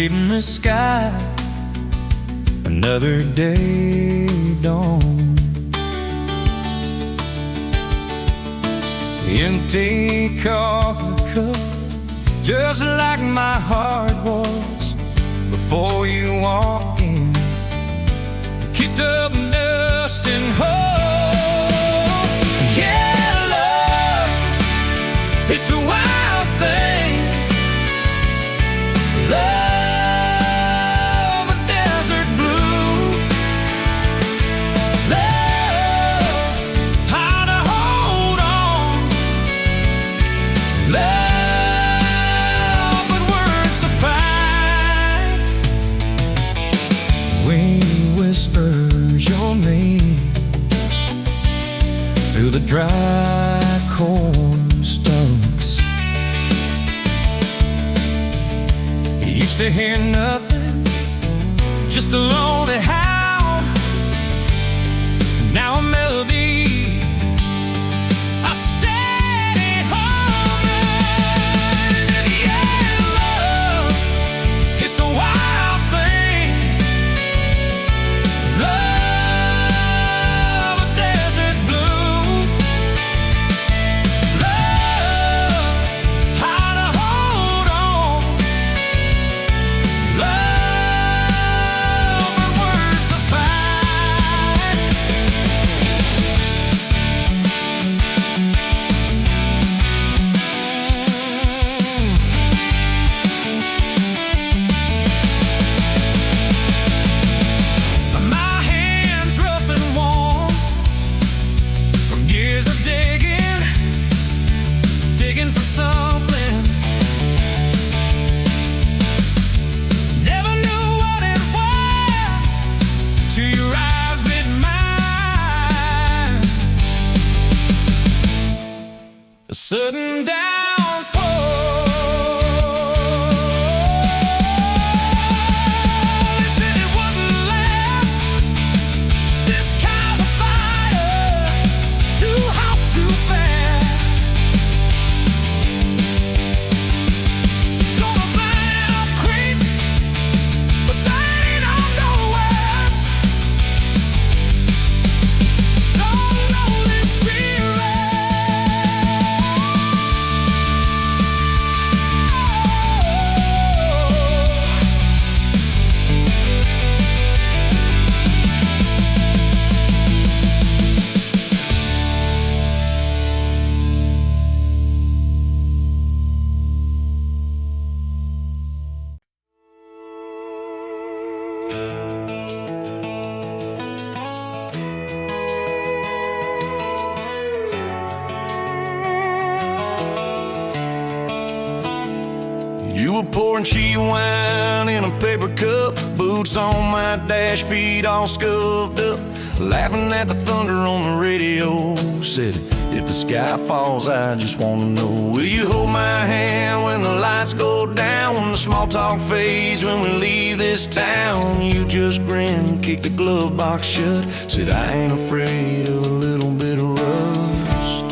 in the sky, another day dawned. Empty coffee cup, just like my heart was before you walked in. Kicked up dust and hope. Yeah, love, it's a wild thing. Love, a desert blue. Love, how to hold on. Love, but worth the fight. Wind whispers your name through the dry corn stalks. Used to hear nothing, just a lonely howl. Now a melody, a steady humming. And yeah, love, it's a wild thing. Love, a desert blue. Love, how to hold on. Love, but worth the fight. My hands rough and warm from years of digging for something. Never knew what it was till your eyes met mine. A sudden downfall. They said it wouldn't last. This kind of fire, too hot, too fast. Gonna burn up quick, but they don't know us. Don't know this feeling. You were pouring cheap wine in a paper cup, boots on my dash, feet all scuffed up, laughing at the thunder on the radio. Said, if the sky falls, I just wanna know, will you hold my hand when the lights go down, when the small talk fades, when we leave this town? You just grinned, kicked the glove box shut, said, I ain't afraid of a little bit of rust.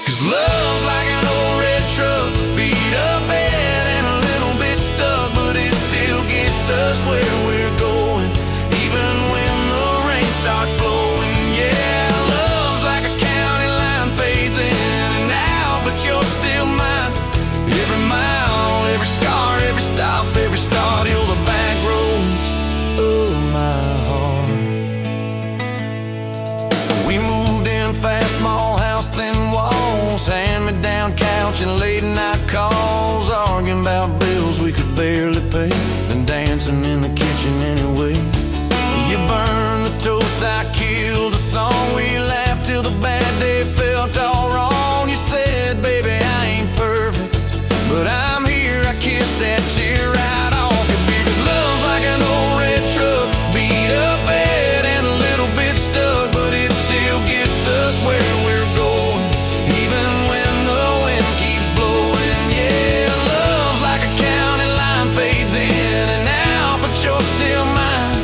'Cause love's like an old red truck, beat up bed and a little bit stuck, but it still gets us where we're going, even when the rain starts blowing. Yeah, love's like a county line, fades in and out, but you're still mine. Every mile, every scar, every stop, every start, you're the back roads of my heart. We moved in fast, small house, thin walls, hand-me-down couch and late night calls, arguing about bills we could barely pay, and dancing in the kitchen anyway. You burned the toast, I killed a song, we laughed till the bad day felt all wrong. You said, baby, I ain't perfect, but I'm here, I kissed that tear right off your beard. 'Cause love's like an old red truck, beat up bed and a little bit stuck, but it still gets us where we're going, even when the wind keeps blowing. Yeah, love's like a county line, fades in and out, but you're still mine.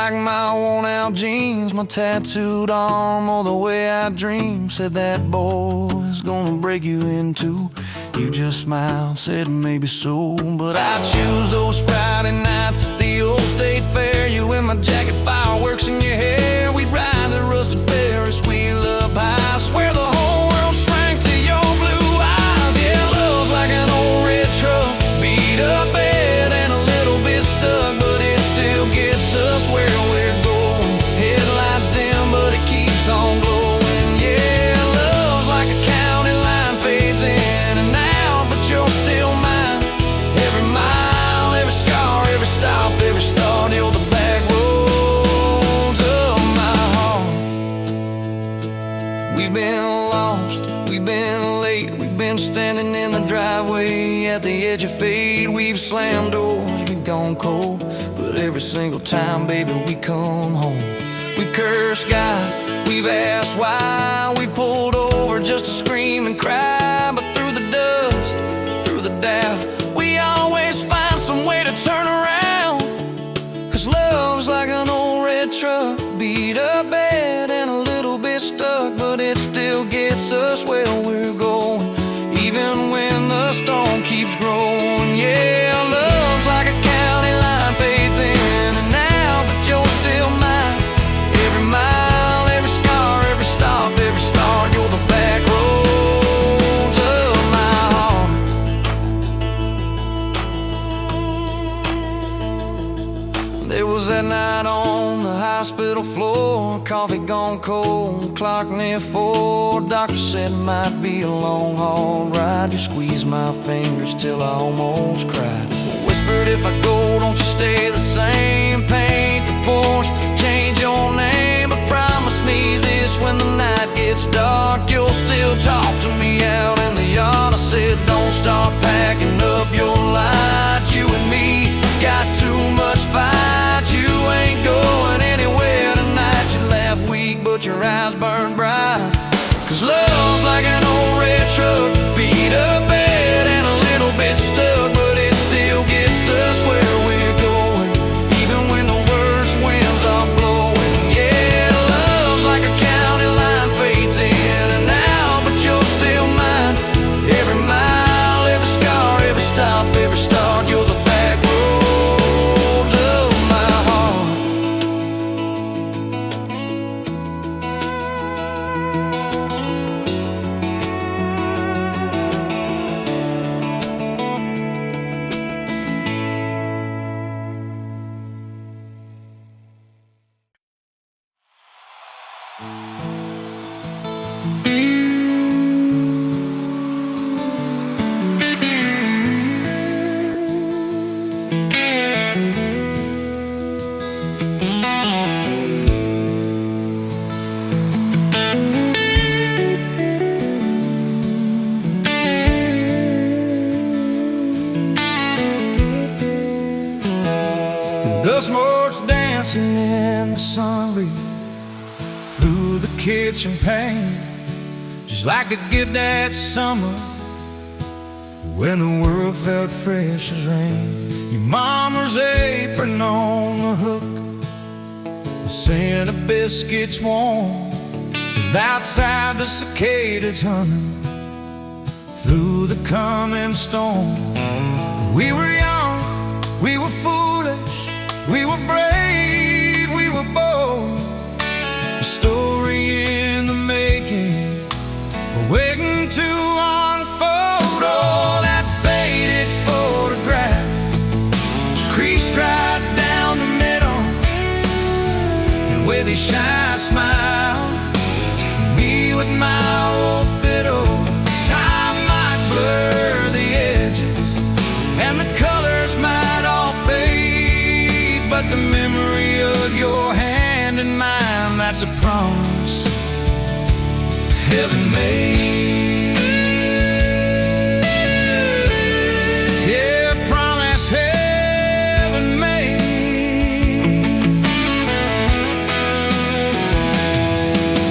like my worn-out jeans, my tattooed arm, or the way I dream. Said that boy's gonna break you in two. You just smiled, said maybe so. But I choose those Friday nights at the old state fair. You in my jacket, fireworks in your hair. We'd ride the rusted Ferris wheel up high. Swear the whole world shrank to your blue eyes. Yeah, love's like an old red truck, beat up bed and a little bit stuck, but it still gets us where we're going. Headlights dim, but it keeps on glowing. Yeah, love's like a county line, fades in and out, but you're still mine. Every mile, every scar, every stop, every start, you're the back roads of my heart. We've been lost, we've been late, we've been standing in the driveway at the edge of fate. We've slammed doors, we've gone cold, but every single time, baby, we come home. We've cursed God, we've asked why, we pulled over just to scream and cry. But through the dust, through the doubt, we always find some way to turn around. 'Cause love's like an old red truck, beat up bad and a little bit stuck, but it still gets us where we're going, even when the storm keeps growing. Yeah, love's like a county line, fades in and out, but you're still mine. Every mile, every scar, every stop, every start, you're the back roads of my heart. There was that night on the hospital floor, coffee gone cold, clock near 4. Doctor said it might be a long haul ride. You squeezed my fingers till I almost cried. Whispered, if I go, don't you stay the same. Paint the porch, change your name, but promise me this, when the night gets dark, you'll still talk to me out in the yard. I said, don't start packing up your lights. You and me got too much fight. You ain't going anywhere tonight. You laugh weak, but your eyes burn bright. 'Cause love's like an old red truck, beat up bad and a little bit stuck, but it still gets us where we're going, even when the worst winds are blowing. Yeah, love's like a county line, fades in and out, but you're still mine. Every mile, every scar, every stop, every start, you're the back roads of my heart. The smoke's dancing in the sun breeze through the kitchen pane, just like the gift that summer when the world felt fresh as rain. Your mama's apron on the hook, the scent of biscuits warm, and outside the cicadas humming through the coming storm. We were young, we were foolish, we were brave, we were bold. A story in the making, waiting to unfold. Oh, that faded photograph, creased right down the middle, and with a shy smile, me with my old fiddle. Time might blur the edges, and the colors might all fade, but the memory of your hand in mine, that's a promise heaven made. Yeah, promise heaven made.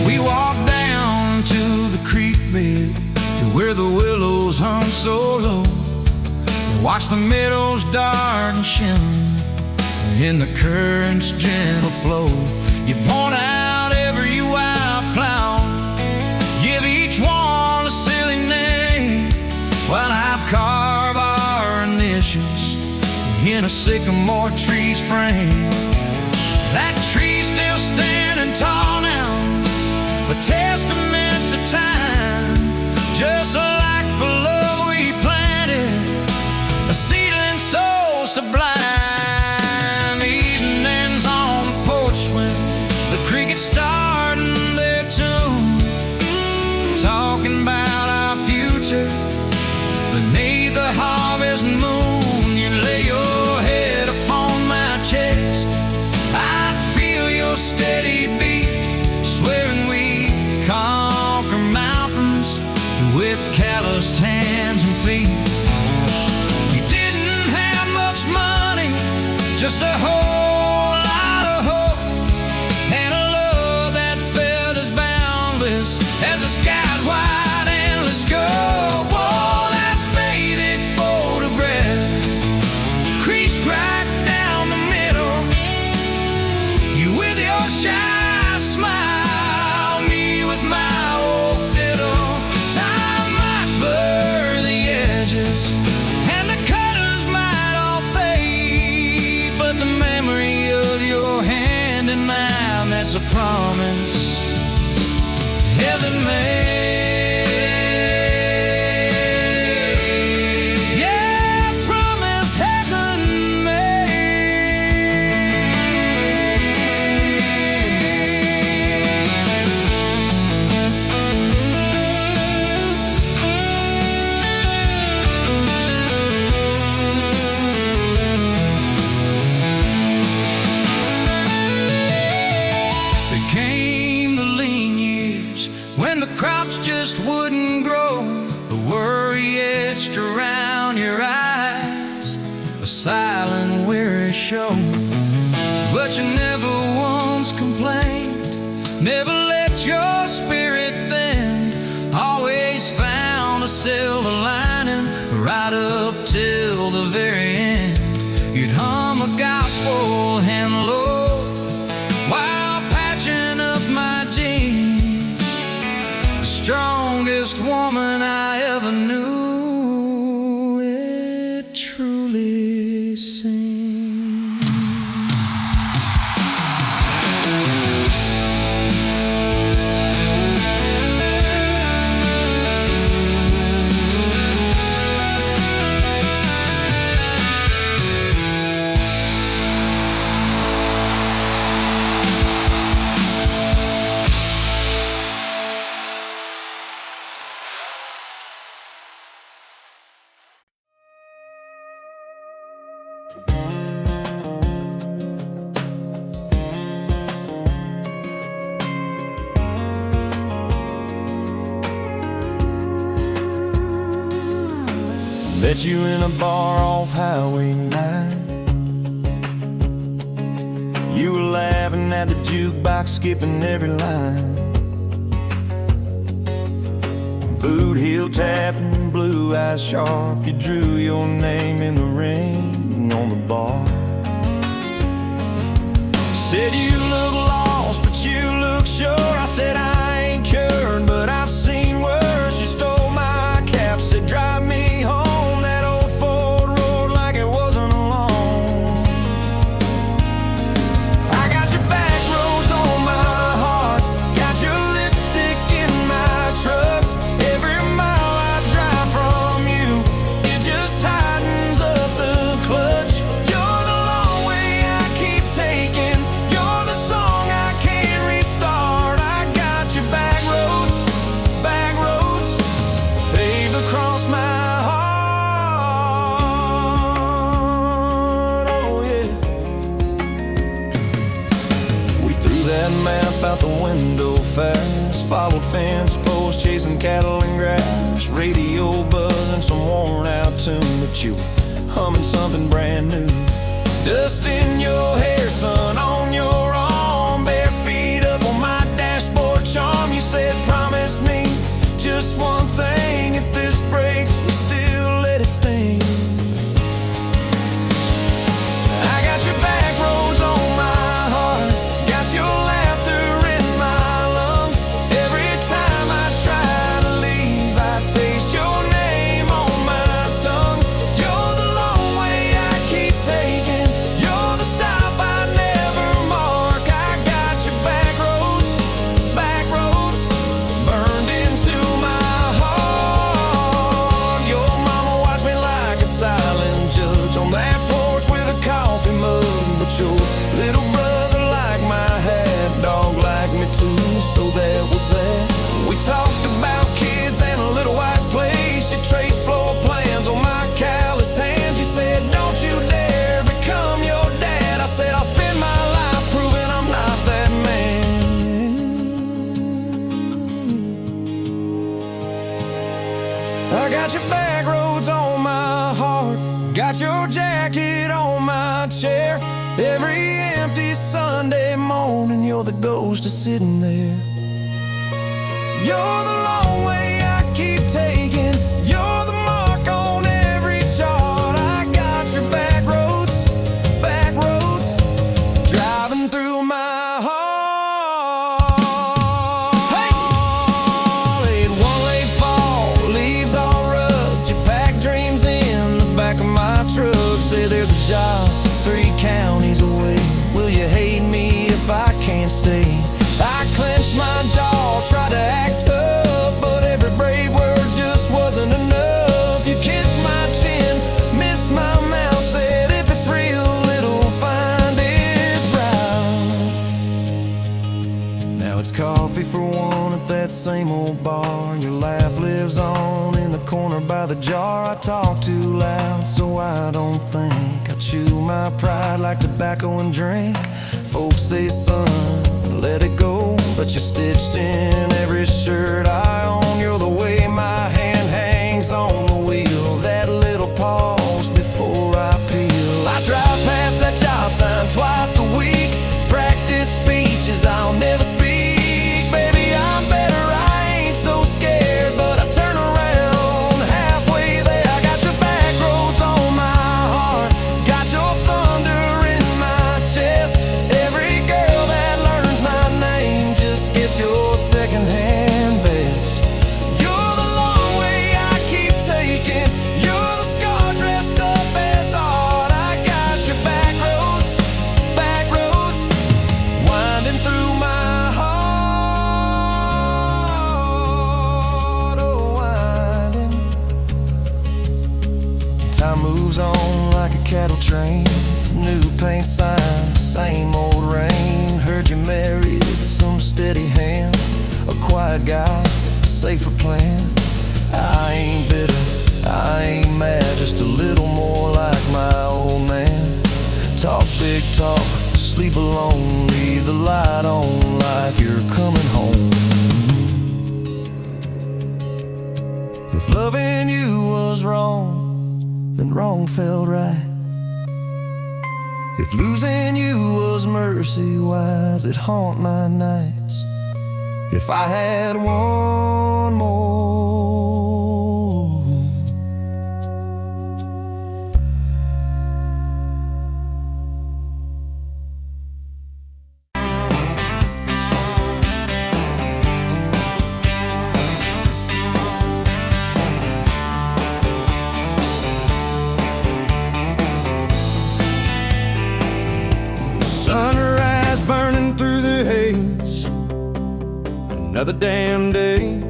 We walked down to the creek bed, to where the willows hung so low, watch the meadows dark and shimmer in the current's gentle flow. You point out every wildflower, give each one a silly name, while I've carved our initials in a sycamore tree's frame. That tree's still standing tall now, a testament to time, just like the love we planted, a seedling souls to blind. Evenings on the porch when the crickets starting their tune, talking about our future beneath the harvest moon. You lay your head upon my chest, I feel your steady beat, swearing we conquer mountains with calloused hands and feet. We didn't have much money, just a whole lot of hope, and a love that felt as boundless as the sky's wide endless scope. Oh, that faded photograph creased right down the middle, you with your shy smile, me with my old fiddle. Time might blur the edges and the colors might all fade, but the memory of your hand in mine, that's a promise heaven made. Yeah, promise heaven Came the lean years when the crops just wouldn't grow, the worry etched around your eyes, a silent weary show. But you never once complained, never let your spirit thin, always found a silver lining right up till the very end. You'd hum a gospel and low while patching up my jeans, the strongest woman I ever knew, it truly seems. Met you in a bar off Highway 9. You were laughing at the jukebox, skipping every line. Boot heel tapping, blue eyes sharp, you drew your name in the ring on the bar. Said you look lost, but you look sure. I said I ain't cured, but I've seen worse. You stole my cap, said drive me home. Out the window fast, followed fence posts, chasing cattle and grass, radio buzzing some worn out tune, but you were humming something brand new. Dust in your hair, sun on your arm, bare feet up on my dashboard charm. You said promise me just one thing, if this breaks we still let it sting. I got your back road Little brother like my hat, dog like me too, so that was that. We talked about kids and a little white place. She traced floor plans on my calloused hands. She said, don't you dare become your dad. I said, I'll spend my life proving I'm not that man. I got your back roads on my heart, got your jacket on my chair. Every empty Sunday morning, you're the ghost of sitting there. You're the long way I keep taking, you're the mark on every chart. I got your back roads, driving through my heart. Hey! Laid one late fall, leaves all rust. You pack dreams in the back of my truck. Say there's a job 3 counties away. Will you hate me if I can't stay? I clenched my jaw, tried to act tough, but every brave word just wasn't enough. You kissed my chin, missed my mouth, said if it's real, it'll find its route. Now it's coffee for one at that same old bar. Your laugh lives on in the corner by the jar. I talk too loud, so I don't think. I chew my pride like tobacco and drink. Folks say, son, let it go, but you're stitched in every shirt I own. You're the way my hand hangs on the wheel, that little pause before I peel. I drive past that job sign twice a week, practice speeches I'll never speak. Baby, I'm better, I ain't so scared, but I turn around halfway there. I got your back roads on my heart, got your thunder in my chest. Every girl that learns my name just gets your secondhand best. You're the long way I keep taking, you're the scar dressed up as art. I got your back roads, winding through my heart, oh winding. Time moves on like a cattle train, new paint signs, same old rain. Heard you married some steady hand, a quiet guy, safer plan. I ain't bitter, I ain't mad, just a little more like my old man. Talk big talk, sleep alone, leave the light on like you're coming home. If loving you was wrong, then wrong felt right. If losing you was mercy, why's it haunt my nights? If I had one more. Sunrise burning through the haze, another damn day.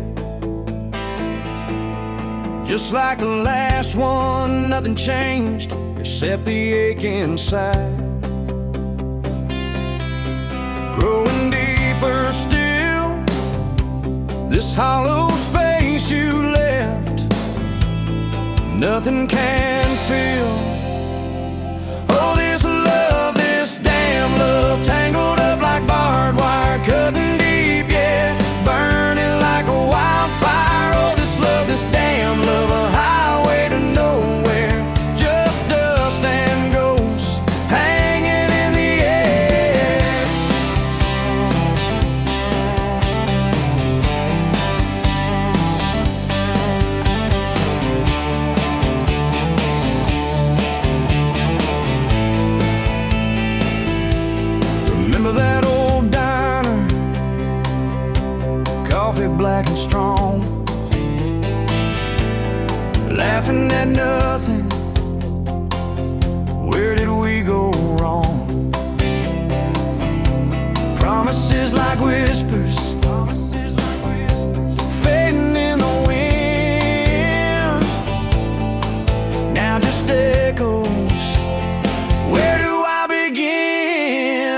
Just like the last one, nothing changed except the ache inside. Growing deeper still, this hollow space you left, nothing can fill. Oh, this love, this damn love, tangled up like barbed wire, cutting deep, yeah, burning like a wildfire. Oh, this love, this damn love, a highway to nowhere, just dust and ghosts hanging in the air. Remember that old diner, coffee black and strong, laughing at nothing. Where did we go wrong? Promises like whispers, fading in the wind, now just echoes. Where do I begin?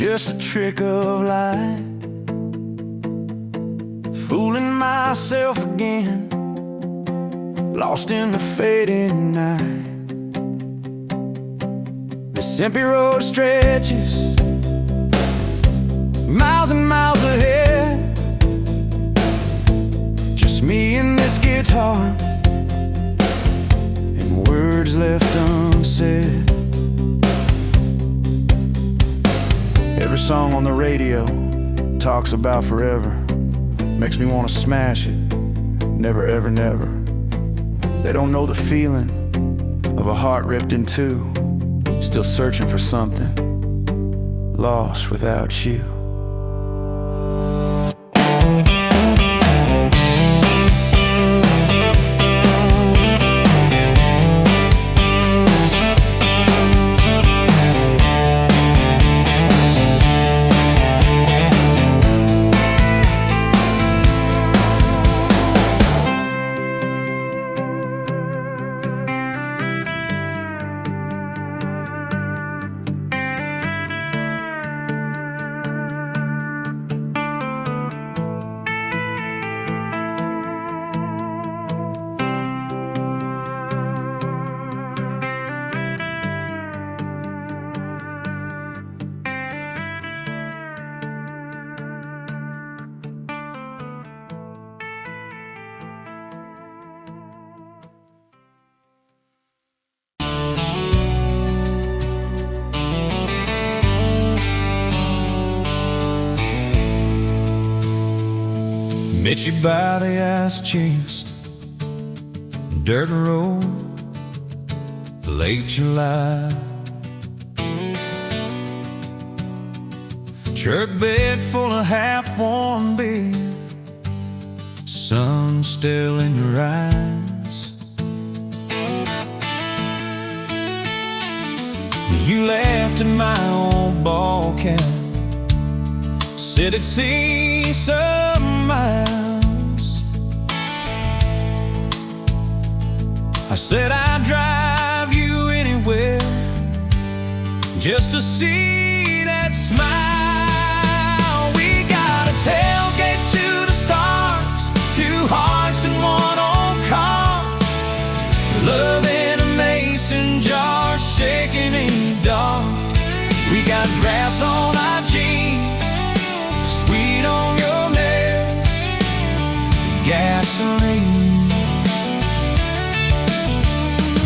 just a trick of light. Fooling myself again, lost in the fading night. This empty road stretches miles and miles ahead. Just me and this guitar, and words left unsaid. Every song on the radio talks about forever. Makes me want to smash it. Never, ever, never. They don't know the feeling of a heart ripped in two, still searching for something, lost without you. Met you by the ice-chased dirt road, late July. Truck bed full of half-warm beer, sun still in your eyes. You laughed at my old ball cap, said it'd see some miles. I said I'd drive you anywhere just to see that smile. We got a tailgate to the stars, two hearts in one old car, love in a mason jar, shaking in the dark. We got grass on our jeans, sweet on your lips, gasoline.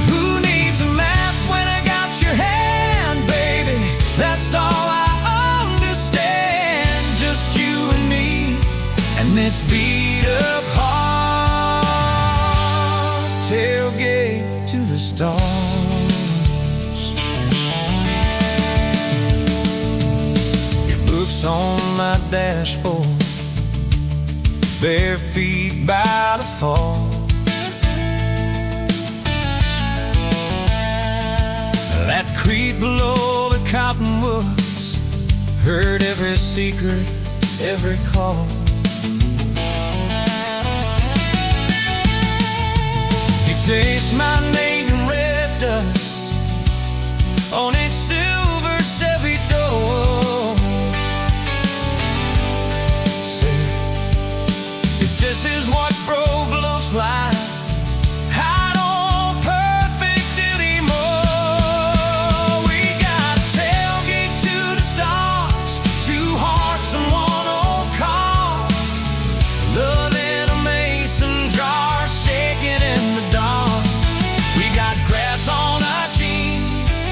Who needs a map when I got your hand, baby? That's all I understand. Just you and me, and this beat up heart, tailgate to the stars. On my dashboard, bare feet by the fall. That creek below the cottonwoods heard every secret, every call. He tastes my name in red dust on its silver Chevy door. This is what broke looks like. I don't perfect anymore. We got a tailgate to the stars, two hearts and one old car, love in a mason jar, shaking in the dark. We got grass on our jeans,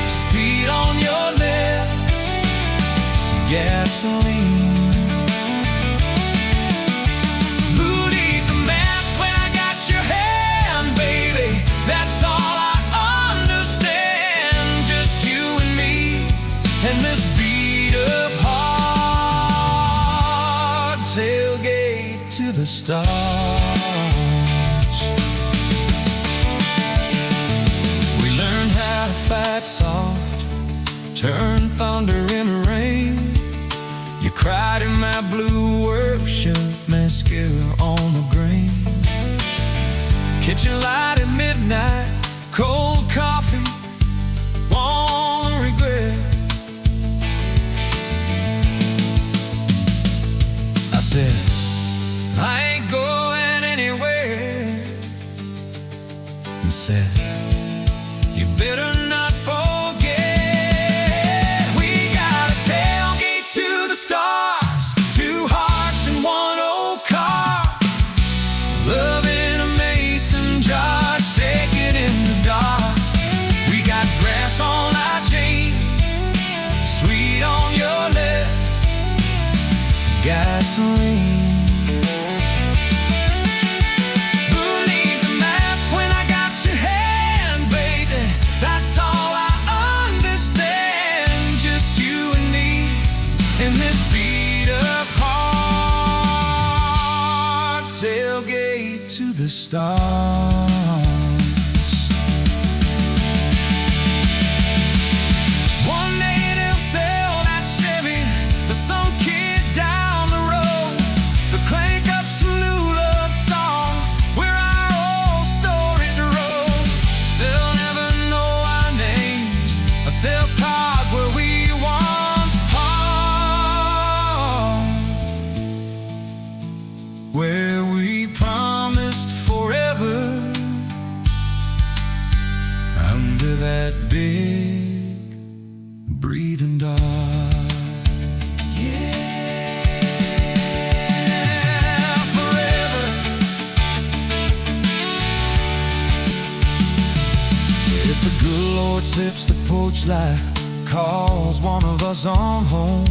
speed on your lips, gasoline. And this beat up heart, tailgate to the stars. We learned how to fight soft, turn thunder into rain. You cried in my blue worship, mascara on the grain. Kitchen light at midnight, cold coffee, warm regret. and said, "You better not forget, we got a tailgate to the stars, two hearts in one old car, love in a mason jar, shaking in the dark. We got grass on our jeans, sweet on your lips, gasoline. Who needs a map when I got your hand, baby? That's all I understand. Just you and me in this beat-up heart, tailgate to the stars. One day they'll sell that Chevy to some kid down the road. They'll crank up some new love song where our old stories roll. They'll never know our names, but they'll park where we once parked, where we promised forever under that big breathing dog. Yeah, forever. If the good Lord sips the porch light, calls one of us on home,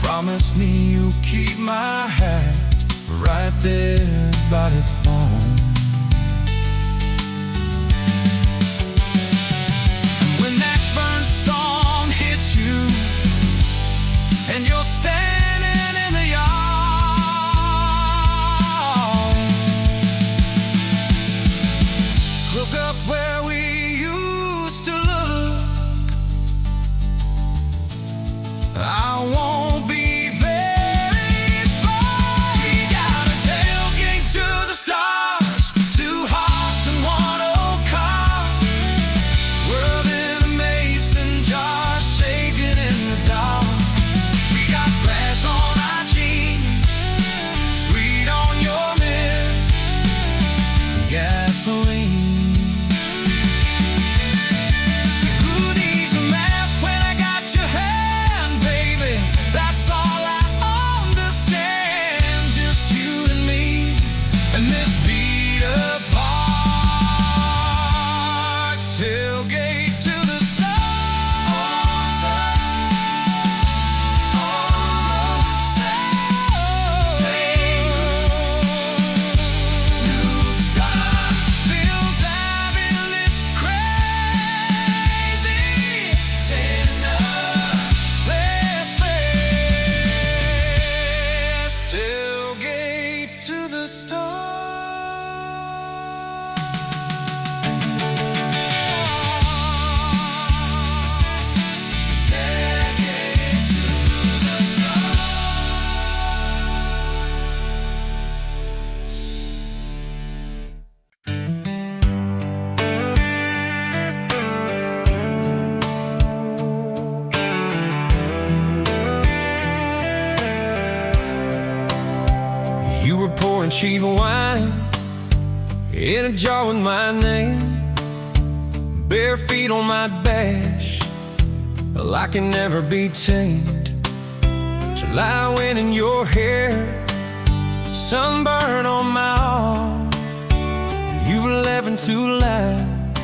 promise me you'll keep my hat right there by the phone. And when that burn storm hits you and you're standing in the yard, look up where we used to look. I won't be very far. We got a tailgate to the stars, two hearts in one old car, world in a mason jar, shaking in the dark. We got grass on our jeans, sweet on your lips, gasoline. Who needs a map when I got your hand, baby? That's all I understand. Just you and me and this beat-up heart, tailgate to the stars. New stars, feel diving, it's crazy. Let's tailgate to the stars. Tailgate to the stars. You were pouring cheap wine in a jar with my name, bare feet on my bash, well, I can never be tamed. July wind in your hair, sunburn on my arm. You were laughing too loud,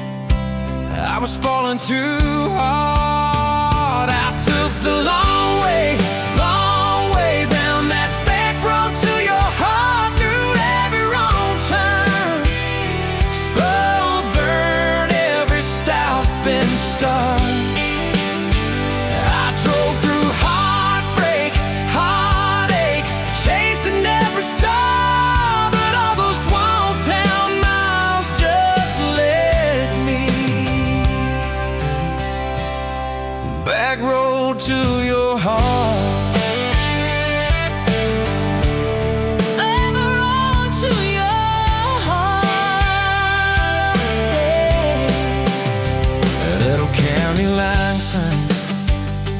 I was falling too hard. I took the long way down that back road to your heart, through every wrong turn, slow burn every stop and start. I drove through heartbreak, heartache, chasing every star, but all those small town miles just led me back road to your heart.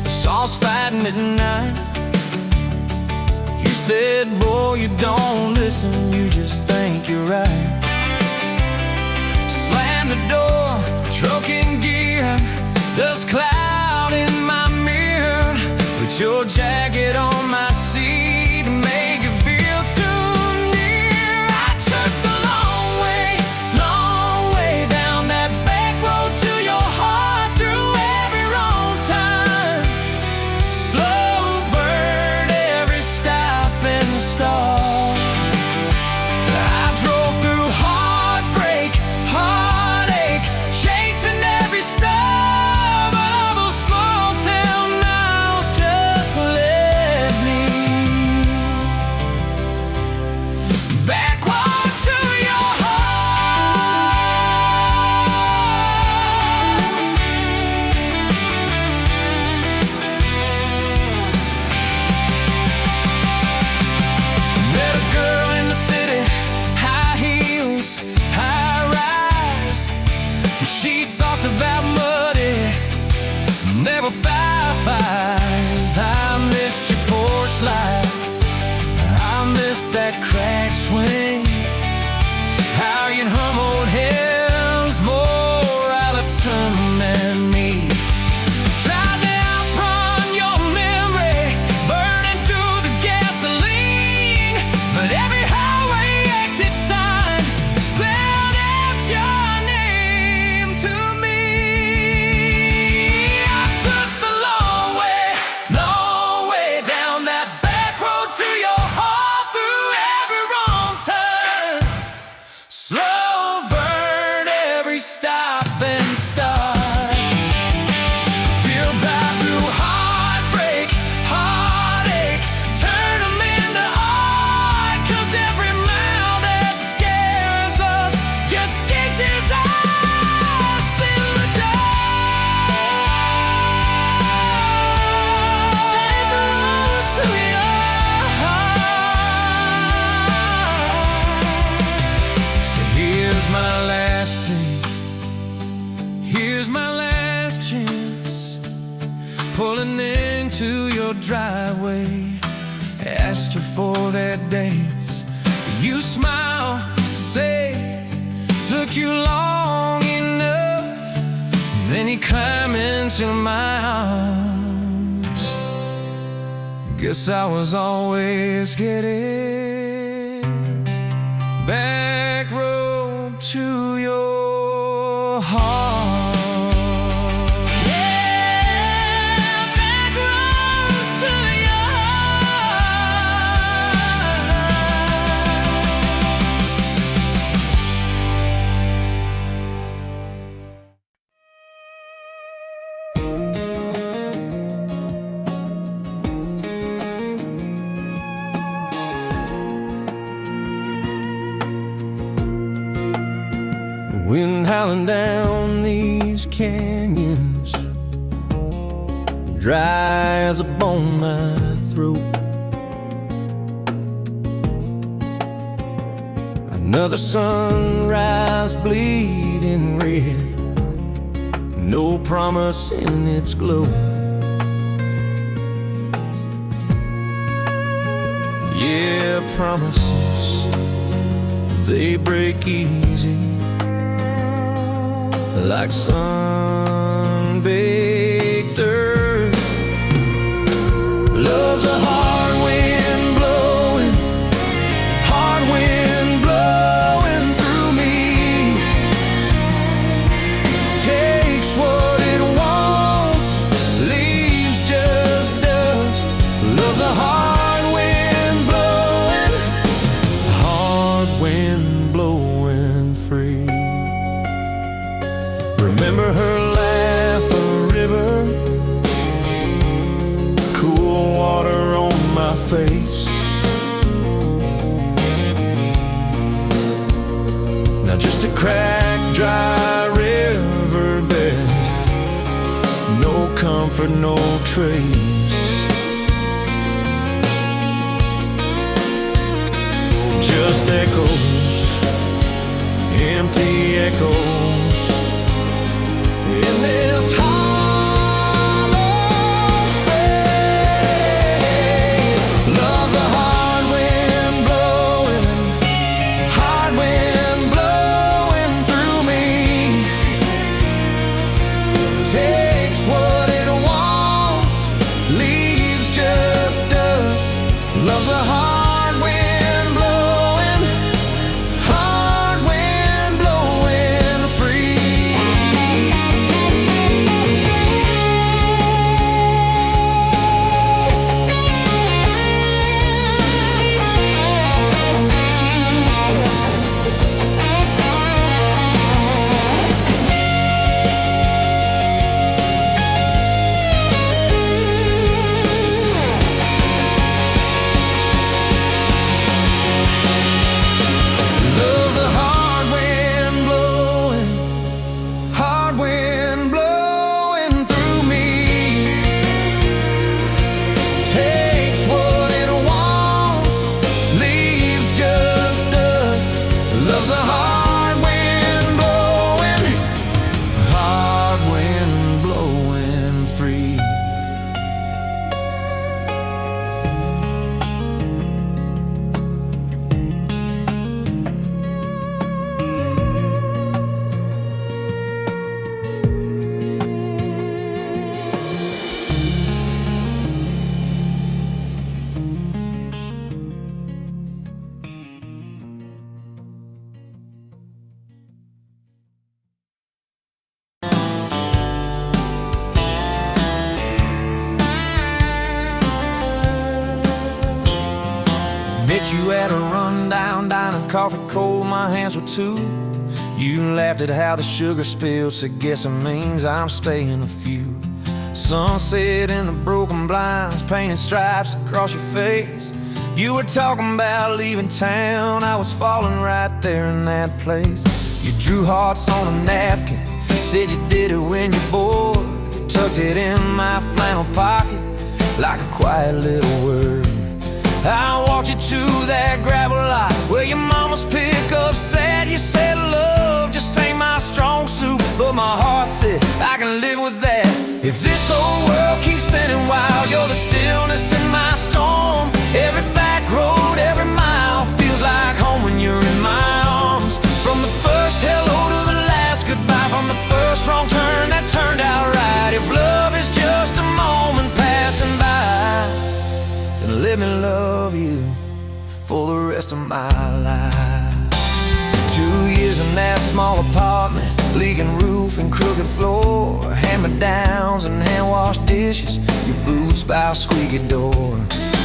Saws fighting at night. You said, boy, you don't listen, you just think you're right. swing. How you'd hum old hymns more out of tune than me. Tried to outrun your memory, burning through the gasoline, but every highway exit sign spelled out your name to me. I took the long way down that back road to your heart, through every wrong turn, slow burn every stop and start. Feel that through heartbreak, heartache, turn them into art, 'cause every mile that scares us just stitches us in the dark. To your heart. So here's my last take, here's my last chance, pulling into your driveway. Asked her for that dance. You smile, say, took you long enough. Then you climb into my arms. Guess I was always getting back road to your heart. Yeah, back road to your Wind howling down these canyons, dry as a bone in my throat. Another sunrise bleeding red, no promise in its glow. Yeah, promises, they break easy, like sun-baked earth. Love's a hard wind blowing, hard wind blowing through me. Takes what it wants, leaves just dust. Love's a hard wind blowing free. Remember her laugh, a river, cool water on my face. Now just a cracked, dry riverbed, no comfort, no trace. Just echoes, empty echoes in this hollow space. Love's a hard wind blowing through me. Takes what it wants, leaves just dust. Love's a hard wind blowing free. Met you at a rundown diner, coffee cold, my hands were too. You laughed at how the sugar spilled, said guess it means I'm staying a few. Sunset in the broken blinds, painted stripes across your face. You were talking about leaving town, I was falling right there in that place. You drew hearts on a napkin, said you did it when you're bored. You tucked it in my flannel pocket like a quiet little word. I walked you to that gravel lot where your mama's pickup sat. You said love just ain't my strong suit, but my heart said I can live with that. If this whole world keeps spinning wild, you're the stillness in my storm. Every back road, every mile feels like home when you're in my arms. From the first hello to the last goodbye, from the first wrong turn that turned out right. If love is just a moment passing by, then let me love you for the rest of my life. 2 years in that small apartment, leaking roof and crooked floor, hand-me-downs and hand-washed dishes, your boots by a squeaky door.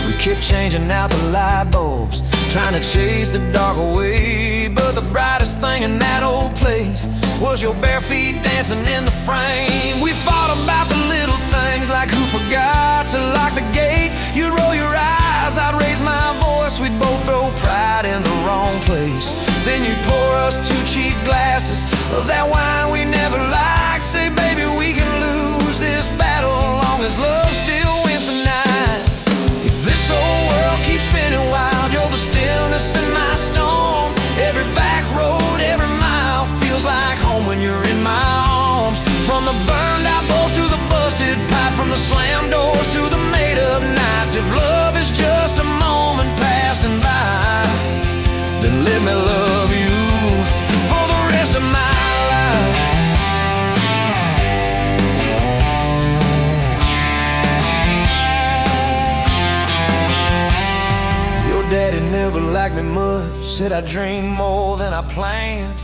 We kept changing out the light bulbs, trying to chase the dark away. But the brightest thing in that old place was your bare feet dancing in the frame. We fought about the little things, like who forgot to lock the gate. You'd roll your eyes, I'd raise my voice, we'd both throw pride in the wrong place. Then you'd pour us 2 cheap glasses of that wine we never liked. Say, baby, we can lose this battle long as love still wins tonight. If this whole world keeps spinning wild, you're the stillness in my storm. Every back road, every mile feels like home when you're in my arms. From the burned out bulbs to the busted pipe, from the slammed doors to the made up nights. If love is just a moment passing by, then let me love you for the rest of my life. Your daddy never liked me much, said I dreamed more than I planned.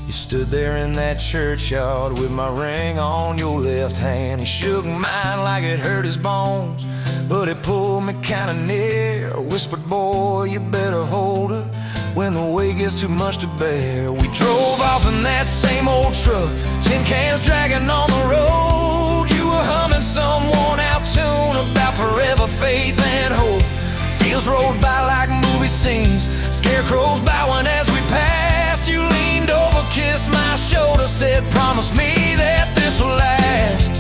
You stood there in that churchyard with my ring on your left hand. He shook mine like it hurt his bones, but he pulled me kinda near, whispered, boy, you better hold her when the weight gets too much to bear. We drove off in that same old truck, tin cans dragging on the road. You were humming some worn out tune about forever faith and hope. Fields rolled by like movie scenes, scarecrows bowing as we passed. You leaned over, kissed my shoulder, said, promise me that this will last.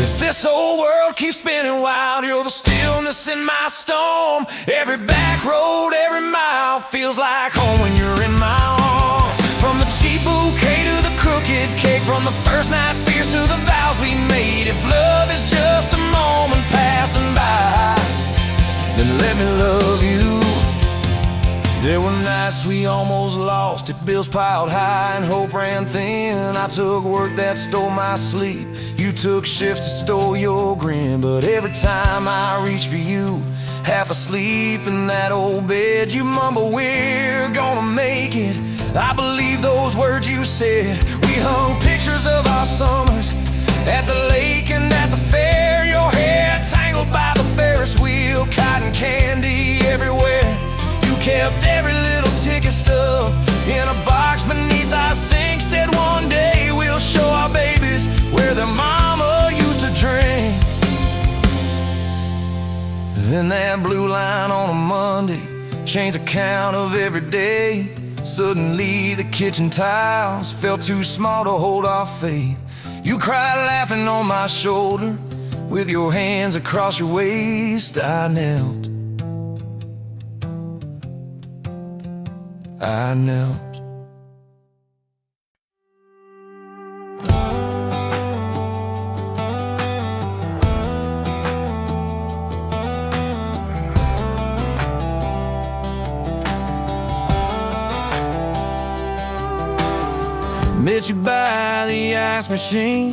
If this whole world keeps spinning wild, you're the stillness in my storm. Every back road, every mile feels like home when you're in my arms. From the cheap bouquet to the crooked cake, from the first night fears to the vows we made. If love is just a moment passing by, then let me love you. There were nights we almost lost it, bills piled high and hope ran thin. I took work that stole my sleep, you took shifts that stole your grin. But every time I reach for you, half asleep in that old bed, you mumble, we're gonna make it. I believe those words you said. We hung pictures of our summers at the lake and at the fair. Your hair tangled by the Ferris wheel, cotton candy everywhere. You kept every little ticket stub in a box beneath our sink. Said one day we'll show our babies where their mama used to drink. Then that blue line on a Monday changed the count of every day. Suddenly the kitchen tiles felt too small to hold our faith. You cried laughing on my shoulder, with your hands across your waist. I knelt. Met you by the ice machine,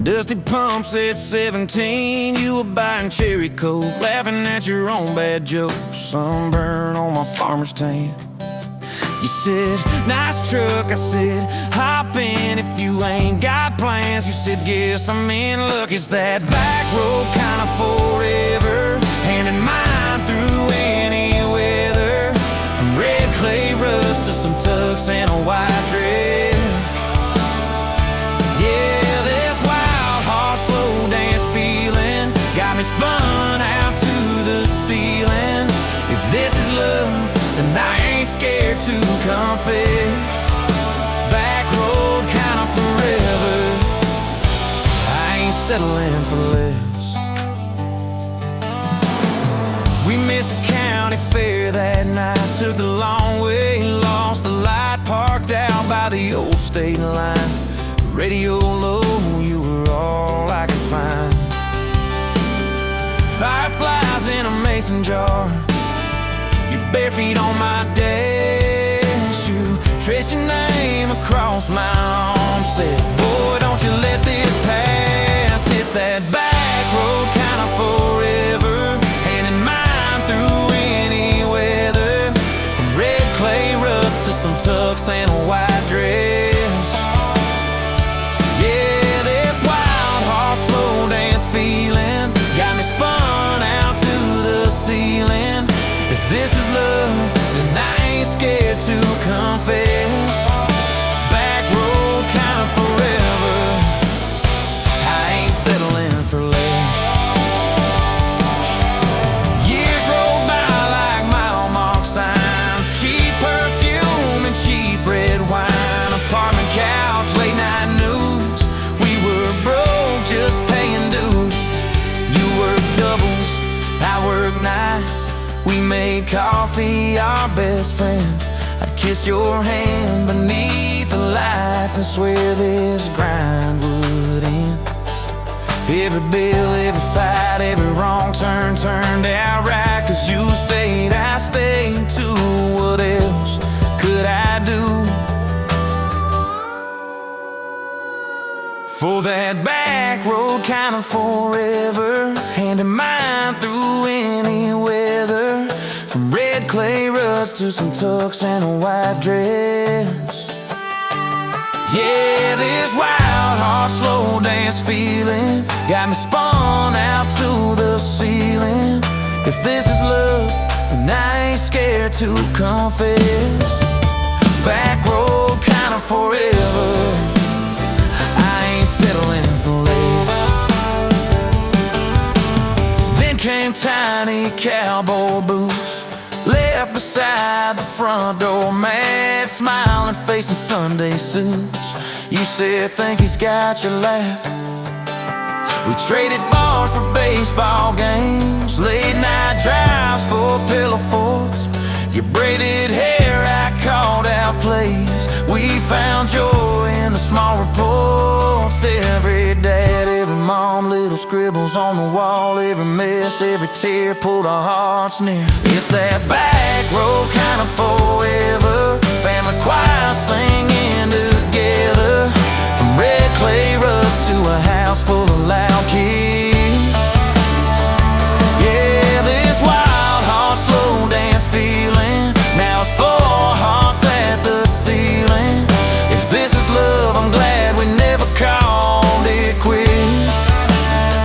dusty pumps at 17. You were buying cherry coke, laughing at your own bad jokes. Sunburn on my farmer's tan. You said, nice truck. I said, hop in if you ain't got plans. You said, guess I'm in luck. It's that back road kind of forever, hand in mine. confess, back road kinda forever. I ain't settling for less. We missed the county fair that night, took the long way, lost the light, parked out by the old state line. Radio low, you were all I could find. Fireflies in a mason jar, your bare feet on my dash. You traced your name across my arm, said, boy, don't you let this pass. It's that back road kind of forever, hand in mine through any weather. From red clay ruts to some tux and a white dress. Yeah, this wild horse slow dance feeling got me spun out to the ceiling. If this is love, then I ain't scared to confess. Back road kind of forever, I ain't settling for less. Years roll by like mile mark signs, cheap perfume and cheap red wine, apartment couch, late night news. We were broke, just paying dues. You work doubles, I work nights. We made coffee our best friend. I'd kiss your hand beneath the lights and swear this grind would end. Every bill, every fight, every wrong turn turned out right. 'Cause you stayed, I stayed too. What else could I do? For that back road kind of forever, hand in mine through any weather. From red clay ruts to some tux and a white dress. Yeah, this wild heart slow dance feeling got me spun out to the ceiling. If this is love, then I ain't scared to confess. Back road kind of forever, settling for less. Then came tiny cowboy boots, left beside the front door, mad smiling face in Sunday suits. You said, think he's got your lap. We traded bars for baseball games, late night drives for pillow forts. Your braided hair I called out plays. We found joy in the small reports. Every dad, every mom, little scribbles on the wall. Every mess, every tear pulled our hearts near. It's that back road kind of forever, family choir singing together. From red clay ruts to a house full of loud kids. Yeah, this wild heart slow dance feeling, now it's 4 hearts at the ceiling. If this is love, I'm glad we never called it quits.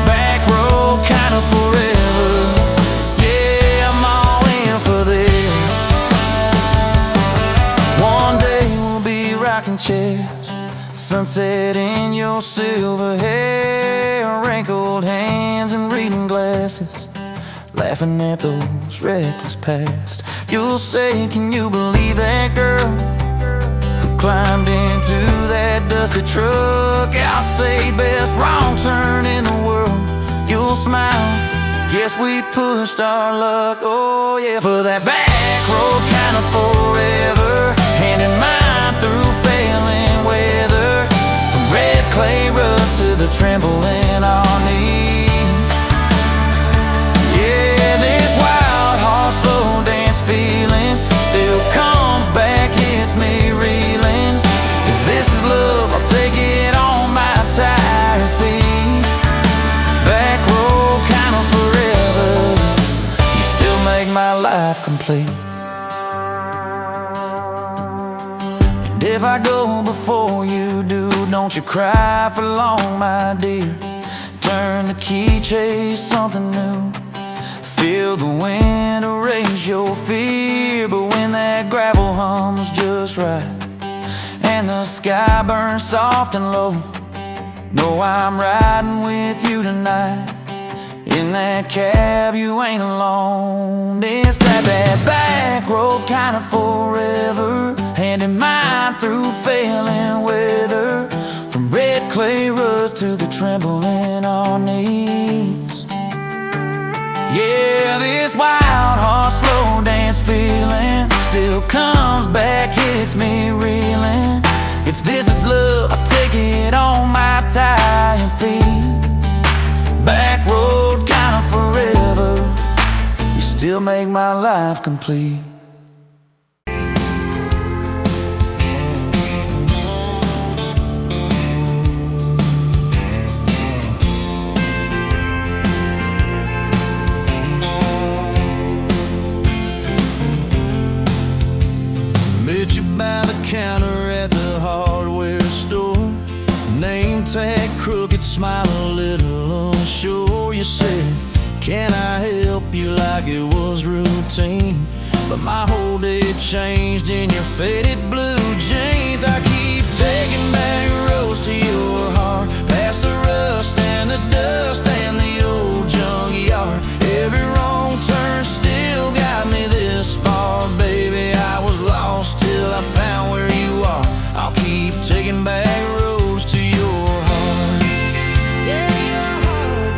Back road kind of forever, yeah, I'm all in for this. One day we'll be rocking chairs, sunset in your silver hair, wrinkled hands and reading glasses, laughing at those reckless past. You'll say, can you believe that girl who climbed into that dusty truck? I'll say, best wrong turn in the world. You'll smile, guess we pushed our luck. Oh yeah, for that back road kind of forever, hand in mine through failing weather. From red clay ruts to the tremble in our knees. Yeah, this wild heart slow dance feeling still comes back, hits me reeling. If this is love, I'll take it on my tired feet. Back road kind of forever, you still make my life complete. And if I go before you do, don't you cry for long, my dear. Turn the key, chase something new. Feel the wind erase your fear. But when that gravel hums just right and the sky burns soft and low, know I'm riding with you tonight. In that cab you ain't alone. It's that ride that back road kind of forever, hand in mine through failing weather, from red clay rust to the tremble in our knees. Yeah, this wild horse slow dance feeling still comes back, hits me reeling. If this is love, I'll take it on my tired feet. Back road kinda forever, you still make my life complete. Met you by the counter at the hardware store, name tag crooked, smile a little unsure. You said, can I help you, like it was routine, but my whole day changed in your faded blue jeans. I keep taking back roads to your heart, past the rust and the dust and the old junkyard. Every wrong turn still got me this far, baby. I was lost till I found where you are. I'll keep taking back roads to your heart. Yeah, your heart.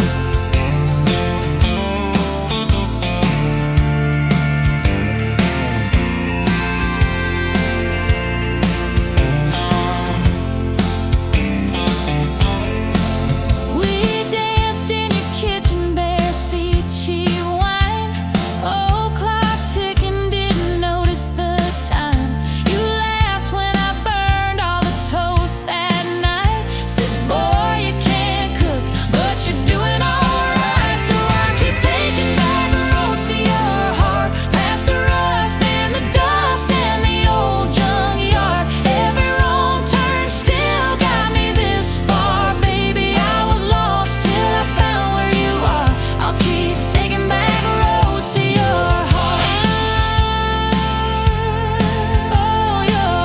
We danced in your kitchen, bare feet, cheap wine. Old clock ticking, didn't notice the time. You laughed when I burned all the toast that night. Said, boy, you can't cook, but you're doing alright. So I keep taking back the roads to your heart, past the rust and the dust and the old junkyard. Every wrong turn still got me this far, baby. I was lost till I found where you are. I'll keep taking back roads to your heart. Oh, your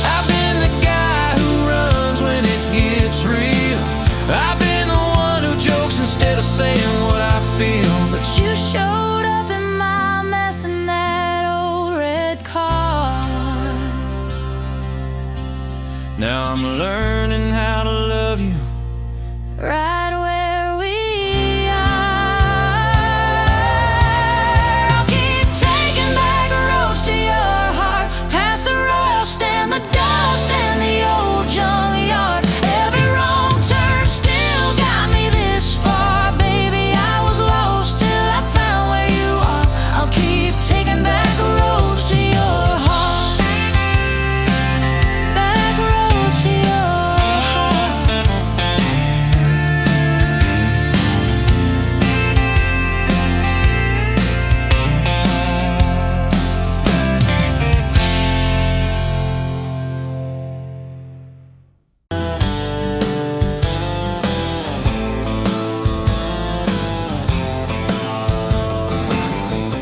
I've been the guy who runs when it gets real. I've been the one who jokes instead of saying what I feel. But You showed up in my mess in that old red car. now I'm learning how to love you. Right where we are. I'll keep taking back roads to your heart, past the rust and the dust and the old junkyard. Every wrong turn still got me this far, baby. I was lost till I found where you are. I'll keep taking back roads to your heart. Back roads to your heart.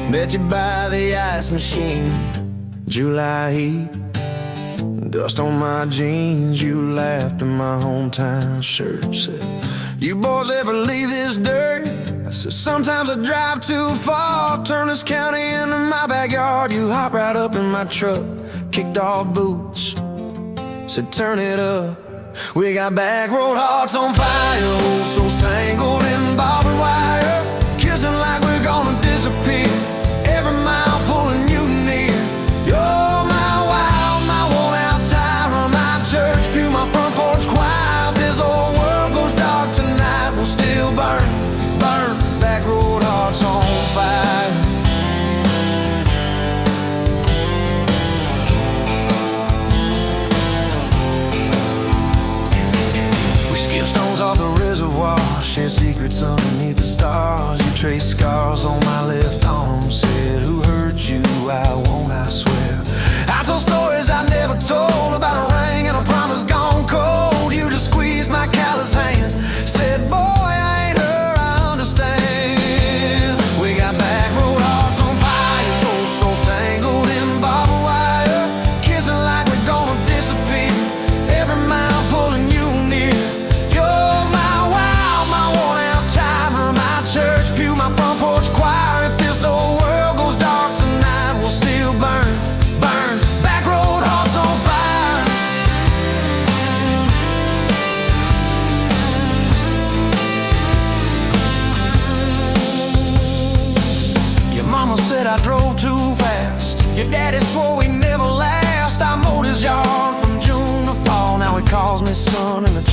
Met you by the ice machine, July heat, dust on my jeans. You laughed in my hometown shirt. Said, you boys ever leave this dirt? I said, sometimes I drive too far, turn this county into my backyard. You hop right up in my truck, kicked off boots, said turn it up. We got back road hearts on fire, old souls tangled in barbed wire, kissing like we're gonna disappear. Every mile pulling you near. You're my wild, my worn out tyrant, my church pew, my front porch choir. If this old world goes dark tonight, we'll still burn, burn. Back road hearts on fire. We skip stones off the reservoir, shared secrets underneath the stars. You traced scars on my left arm, said, who hurt you? I won't, I swear. I told stories I never told, about a ring and a promise gone cold. You just squeezed my callous hand, said, boy, I ain't her, I understand. We got back road hearts on fire, old souls tangled in barbed wire.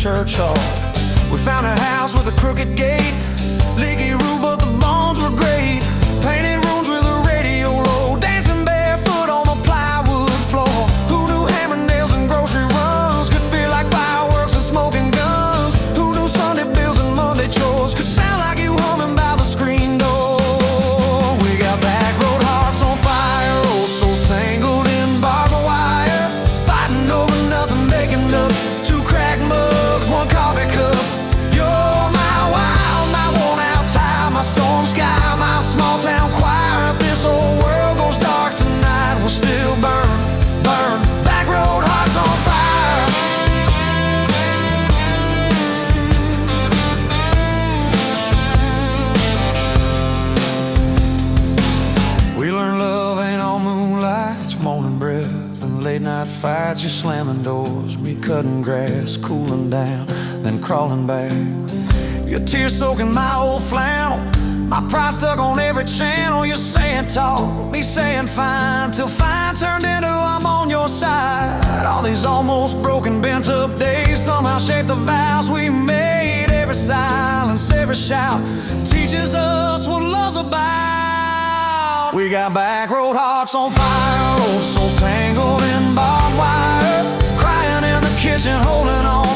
church hall. We found a house with a crooked gate, leaky roof, but the bones were great. Painted rooms with a radio low, dancing barefoot on the plywood floor. Who knew hammer nails and grocery runs could feel like fireworks and smoking guns? Who knew Sunday bills and Monday chores could sound like you humming by the screen door? We got back road hearts on fire, old souls tangled in barbed wire, fighting over nothing, making up two cracked mugs, one coffee cup. You're my wild, my worn out time, my storm sky, my small town choir. If this whole world goes dark tonight, we'll still burn, burn. Back road hearts on fire. We learned love ain't all moonlight, it's morning breath and late night fights. You're slamming doors, me cutting grass, cooling down, then crawling back. Your tears soaking my old flannel, my pride stuck on every channel. You're saying talk, me saying fine, till fine turned into I'm on your side. All these almost broken, bent up days somehow shaped the vows we made. Every silence, every shout teaches us what love's about. We got back road hearts on fire, old souls tangled in barbed wire, crying in the kitchen, holding on.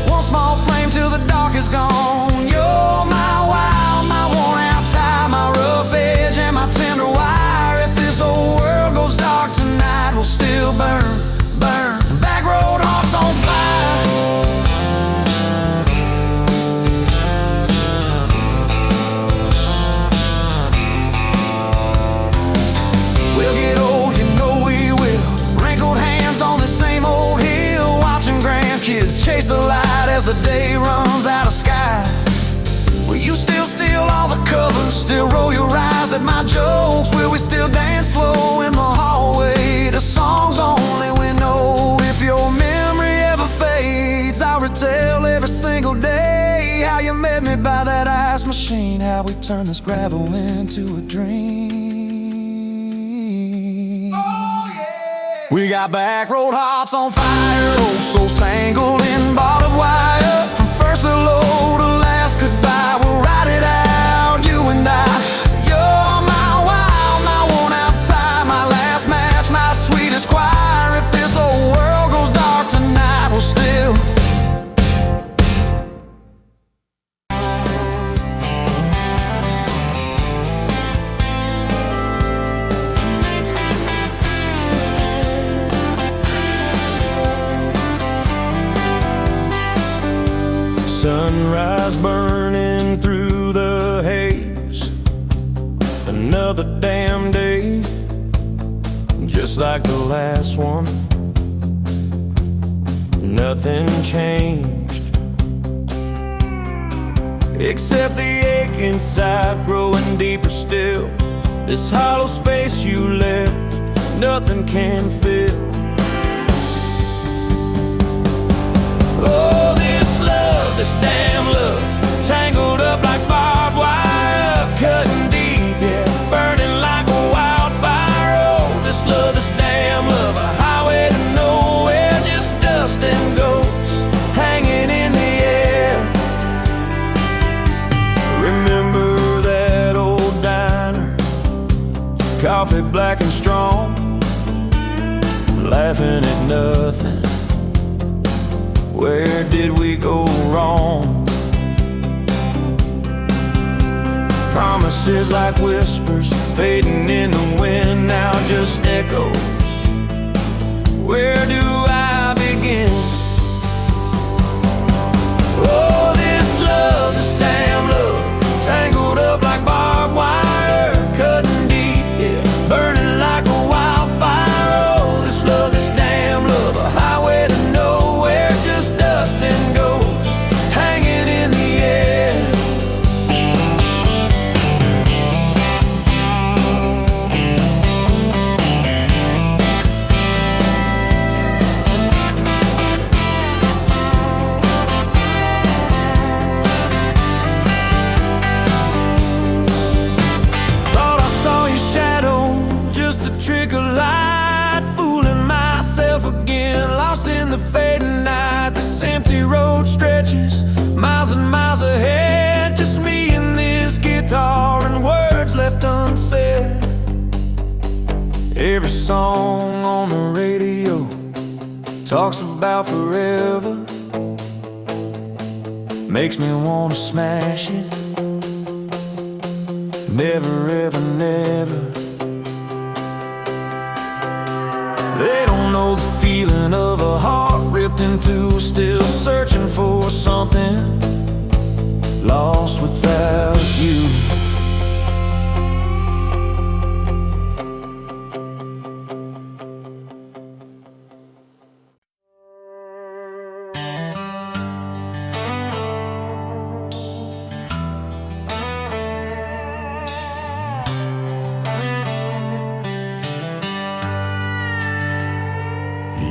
One small flame till the dark is gone. You're my wild, my worn out tie, my rough edge and my tender wire. If this whole world goes dark tonight, we'll still burn, burn. Back road hearts on fire. We'll get old, you know we will. Wrinkled hands on the same old hill, watching grandkids chase the light as the day runs out of sky. Will you still steal all the covers, still roll your eyes at my jokes? Will we still dance slow in the hallway to songs only we know? If your memory ever fades, I'll retell every single day how you met me by that ice machine, how we turned this gravel into a dream. We got back road hearts on fire, old souls tangled in barbed wire. From first hello to last goodbye, we'll ride it out, you and I. You're my wild, my worn out tie, my last match, my sweetest choir. If this whole world goes dark tonight, we'll still. Sunrise burning through the haze, another damn day, just like the last one. Nothing changed, except the ache inside growing deeper still. This hollow space you left, nothing can fill. Oh, this damn love, tangled up like barbed wire, cutting deep, yeah, burning like a wildfire. Oh, this damn love, a highway to nowhere, just dust and ghosts hanging in the air. Remember that old diner, coffee black and strong, laughing at nothing. Where did we go wrong? Promises like whispers fading in the wind, now just echoes. Where do I begin? Oh, this damn love, tangled up like barbed wire, cutting deep, yeah, burning like a wildfire. Oh, this damn love, a highway to nowhere, just dust and ghosts hanging in the air. talks about forever, makes me wanna smash it. Never, ever, never. They don't know the feeling of a heart ripped in two, still searching for something, lost without you.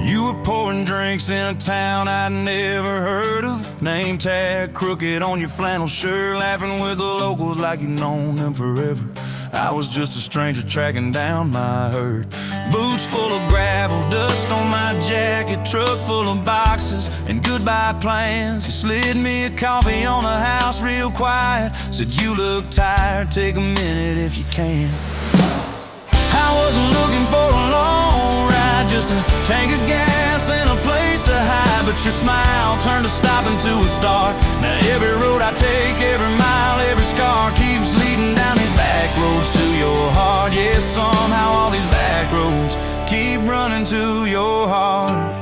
You were pouring drinks in a town I'd never heard of. Name tag crooked on your flannel shirt, laughing with the locals like you'd known them forever. I was just a stranger tracking down my herd. Boots full of gravel, dust on my jacket, truck full of boxes and goodbye plans. You slid me a coffee on the house real quiet, said you look tired, take a minute if you can. I wasn't looking for a long ride, just a tank of gas and a place to hide. But your smile turned a stop into a start. Now every road I take, every mile, every scar keeps leading down these back roads to your heart. Yeah, somehow all these back roads keep running to your heart.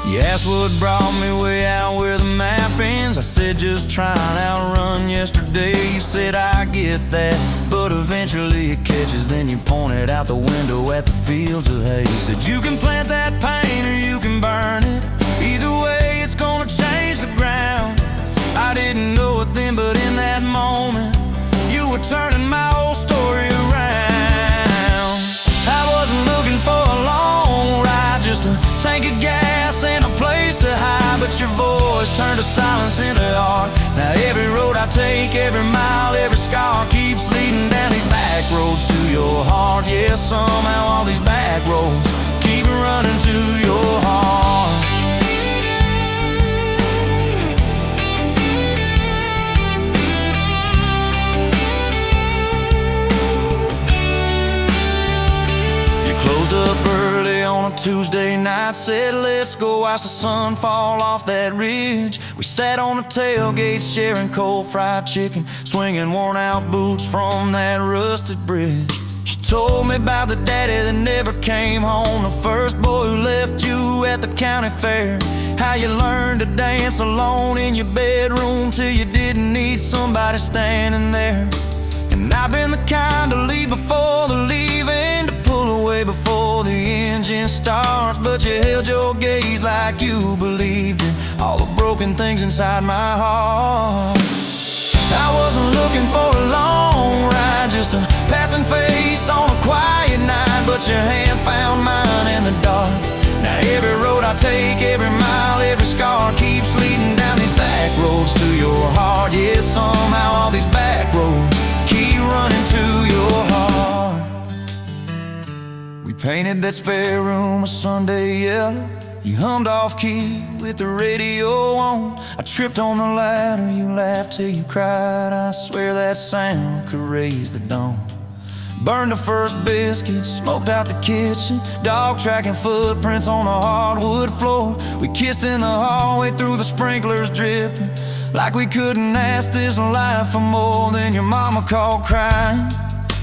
You asked what brought me way out where the map ends. I said just trying to outrun yesterday. You said I get that, but eventually it catches. Then you pointed out the window at the fields of hay. You said you can plant that pain or you can burn it. Either way it's gonna change the ground. I didn't know it then, but in that moment you were turning my whole story around. I wasn't looking for a long ride, just a tank of gas and a place to hide. But your voice turned to silence into art. Now every road I take, every mile, every scar keeps leading down these back roads to your heart. Yeah, somehow all these back roads keep running to your heart. Closed up early on a Tuesday night, said let's go watch the sun fall off that ridge. We sat on the tailgate sharing cold fried chicken, swinging worn out boots from that rusted bridge. She told me about the daddy that never came home, the first boy who left you at the county fair. How you learned to dance alone in your bedroom till you didn't need somebody standing there. And I've been the kind to leave before the leaving, to pull away before the engine starts. But you held your gaze like you believed in all the broken things inside my heart. I wasn't looking for a long ride, just a passing face on a quiet night. But your hand found mine in the dark. Now every road I take, every mile, every scar keeps leading down these back roads to your heart. Yeah, somehow all these back roads keep running to your heart. We painted that spare room a Sunday yellow. You hummed off key with the radio on. I tripped on the ladder, you laughed till you cried. I swear that sound could raise the dawn. Burned the first biscuit, smoked out the kitchen, dog tracking footprints on the hardwood floor. We kissed in the hallway through the sprinklers dripping, like we couldn't ask this life for more. Then your mama called crying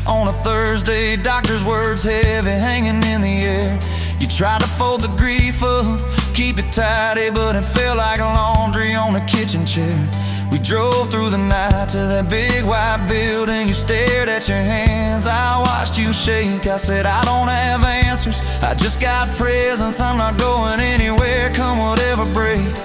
on a Thursday, doctor's words heavy hanging in the air. You tried to fold the grief up, keep it tidy, but it felt like laundry on a kitchen chair. We drove through the night to that big white building. You stared at your hands, I watched you shake. I said I don't have answers, I just got presents. I'm not going anywhere, come whatever breaks.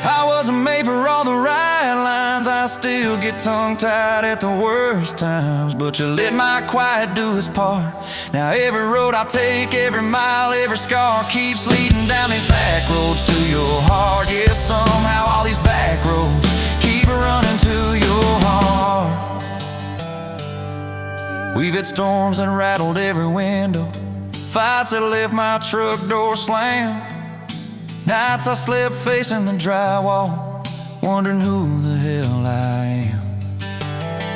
I wasn't made for all the right lines, I still get tongue-tied at the worst times. But you let my quiet do its part. Now every road I take, every mile, every scar keeps leading down these back roads to your heart. Yeah, somehow all these back roads keep running to your heart. We've had storms that rattled every window, fights that left my truck door slammed, nights I slept facing the drywall, wondering who the hell I am.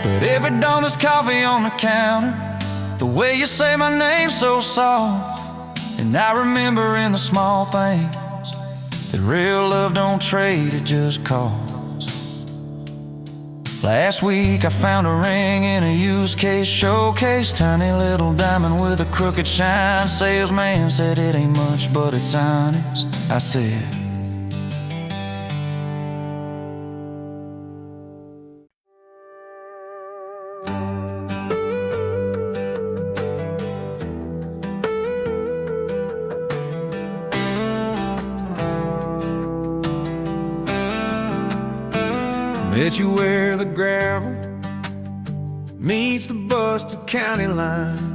But every dawn there's coffee on the counter, The way you say my name so soft. And I remember in the small things that real love don't trade, it just calls. Last week I found a ring in a used case showcase, tiny little diamond with a crooked shine. Salesman said it ain't much, but it's honest. I said, met you where the gravel meets the Buster County line.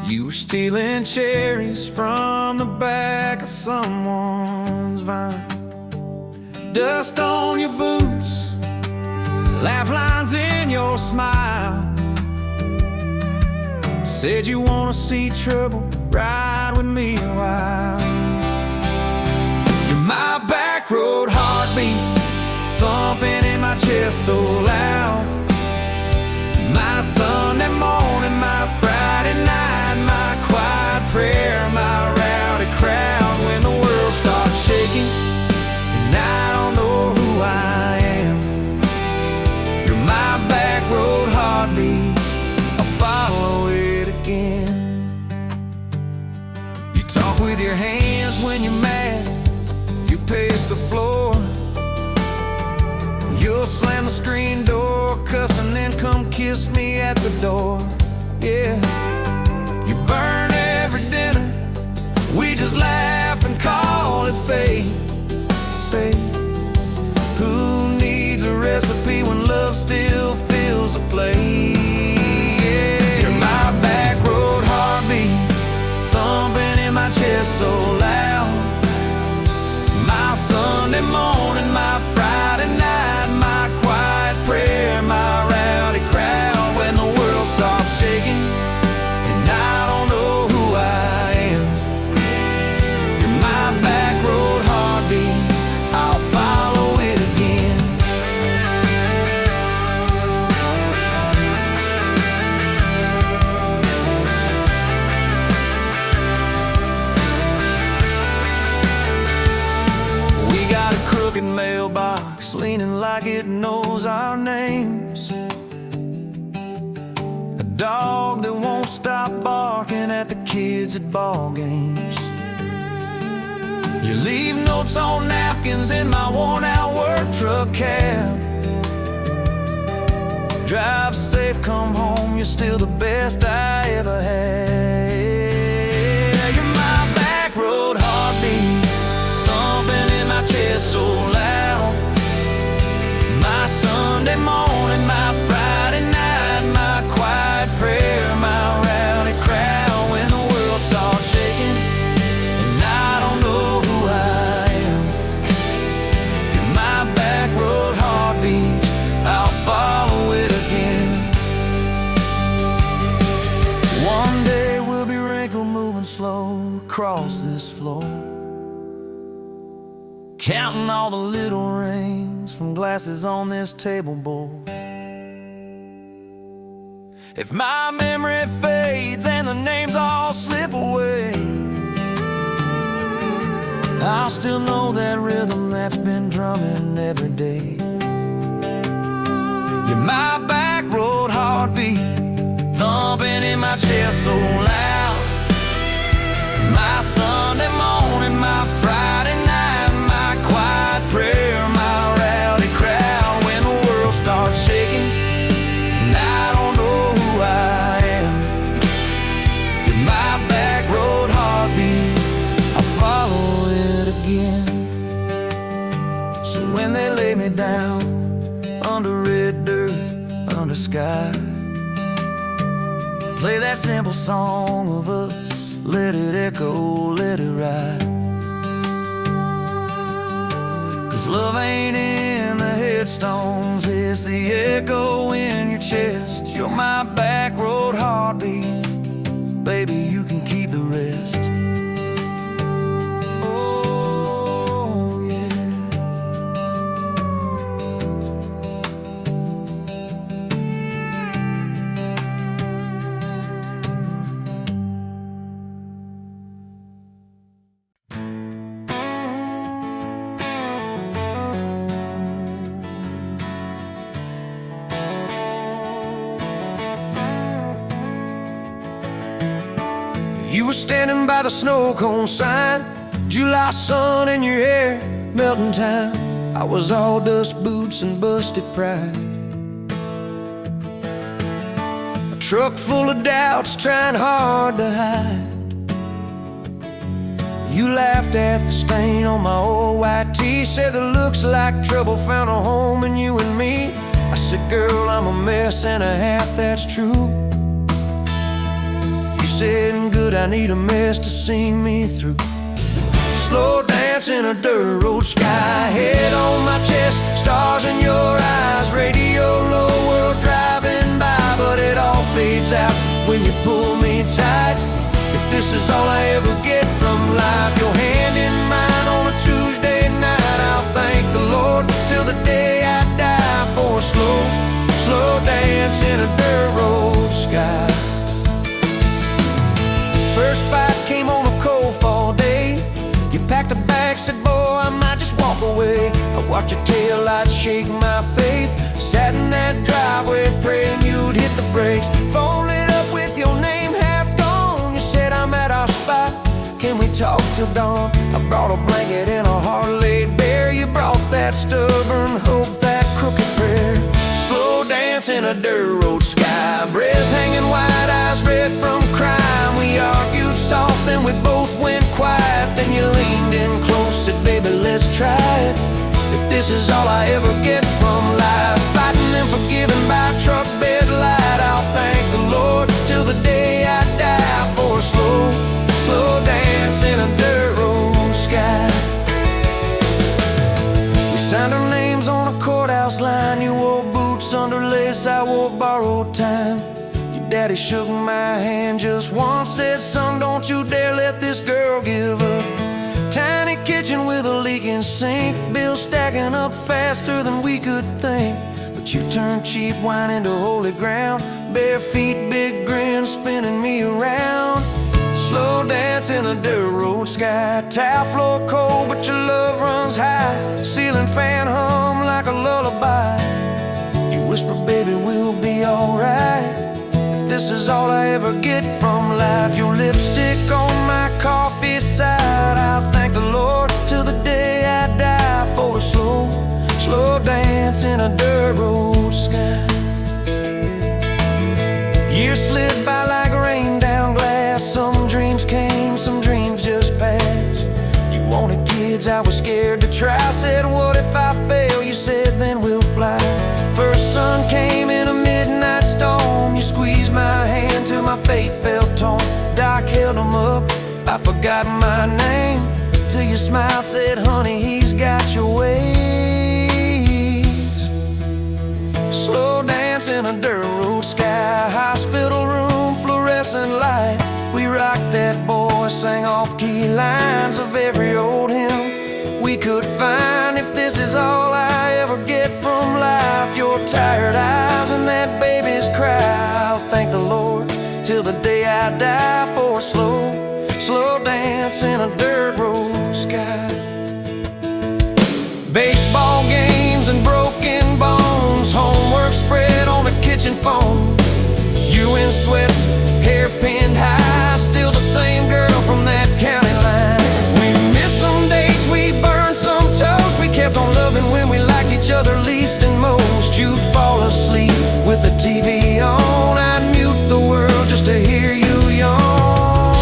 You were stealing cherries from the back of someone's vine. Dust on your boots, laugh lines in your smile. Said you wanna see trouble, ride with me a while. You're my back road heartbeat, thumping in my chest so loud. My Sunday morning, my Friday night, my quiet prayer, my rowdy crowd. When the world starts shaking and I don't know who I am, you're my back road heartbeat, I'll follow it again. You talk with your hands when you're mad, you pace the floor. You'll slam the screen door, cuss, and then come kiss me at the door. Yeah, you burn every dinner, we just laugh and call it fate. Say, who needs a recipe when love still fills the plate? Yeah, you're my back road heartbeat, thumping in my chest so loud. My Sunday morning, my Friday night, my quiet prayer, my rowdy crowd. When the world starts shaking and I don't know who I am, you're my back road heartbeat, I'll follow it again. We got a crooked mailbox leaning like it knows our names, a dog that won't stop barking at the kids at ball games. You leave notes on napkins in my worn-out work truck cab. Drive safe, come home, you're still the best I ever had. You're my back road heartbeat, thumping in my chest so loud. My Sunday morning, my Friday night, my quiet prayer, my rowdy crowd. When the world starts shaking and I don't know who I am, you're my back road heartbeat, I'll follow it again. One day we'll be wrinkled, moving slow across this floor, counting all the little rings from glasses on this table board. If my memory fades and the names all slip away, I'll still know that rhythm that's been drumming every day. You're my back road heartbeat, thumping in my chest so loud. My Sunday morning, my Friday night, my quiet prayer, my rowdy crowd. When the world starts shaking and I don't know who I am, you're my back road heartbeat, I'll follow it again. So when they lay me down under red dirt, under sky, play that simple song of us, let it echo, let it ride. 'Cause love ain't in the headstones, it's the echo in your chest. You're my back road heartbeat, baby, you can keep the rest. Oh, yeah. You were standing by the snow cone sign, July sun in your hair, melting time. I was all dust boots and busted pride. A truck full of doubts, trying hard to hide. You laughed at the stain on my old white tee, said that looks like trouble found a home in you and me. I said, girl, I'm a mess and a half, that's true. You said, good, I need a mess to see me through. Slow dance in a dirt road sky, head on my chest, stars in your eyes. Radio low, world driving by, but it all fades out when you pull me tight. If this is all I ever get from life, your hand in mine on a Tuesday night, I'll thank the Lord till the day I die for a slow, slow dance in a dirt road sky. First fight came on a cold fall day. You packed a bag, said, boy, I might just walk away. I watched your taillights shake my faith, sat in that driveway praying you'd hit the brakes. Phone lit up with your name half gone. You said, I'm at our spot, can we talk till dawn? I brought a blanket and a heart laid bare. You brought that stubborn hope, that crooked prayer. Slow dance in a dirt road sky, breath hanging wide, eyes red from crime. We argued soft, then we both went quiet. Then you leaned in close, said, baby, let's try it. If this is all I ever get from life, fighting and forgiven by a truck bed light, I'll thank the Lord till the day I die for a slow, slow dance in a dirt road sky. We signed our names on a courthouse line. You wore boots under lace, I wore borrowed time. Your daddy shook my hand just once, said, son, don't you dare let this girl give up. Tiny kitchen with a leaking sink, bills stacking up faster than we could think. But you turned cheap wine into holy ground, bare feet, big grin, spinning me around. Slow dance in a dirt road sky, tile floor cold, but your love runs high. Ceiling fan hum like a lullaby. You whisper, baby, we'll be alright. If this is all I ever get from life, your lipstick on my coffee side, I'll thank the Lord till the day I die for a slow, slow dance in a dirt road sky. Years slid by like rain down glass. Some dreams came, some dreams just passed. You wanted kids, I was scared to try. Said, what if I fail? You said, then we'll fly. First sun came in a midnight storm. You squeezed my hand till my faith felt torn. Doc held them up, I forgot my name, till you smiled, said, honey, he's got your ways. Slow dance in a dirt road sky, hospital room, fluorescent light. We rocked that boy, sang off-key lines of every old hymn we could find. If this is all I ever get from life, your tired eyes and that baby's cry, I'll thank the Lord till the day I die for a slow, slow dance in a dirt road sky. Baseball games and broken bones, homework spread on the kitchen phone. You in sweats, hair pinned high, still the same girl from that county line. We missed some dates, we burned some toast. We kept on loving when we liked each other least and most. You'd fall asleep with the TV on, I'd mute the world just to hear you yawn.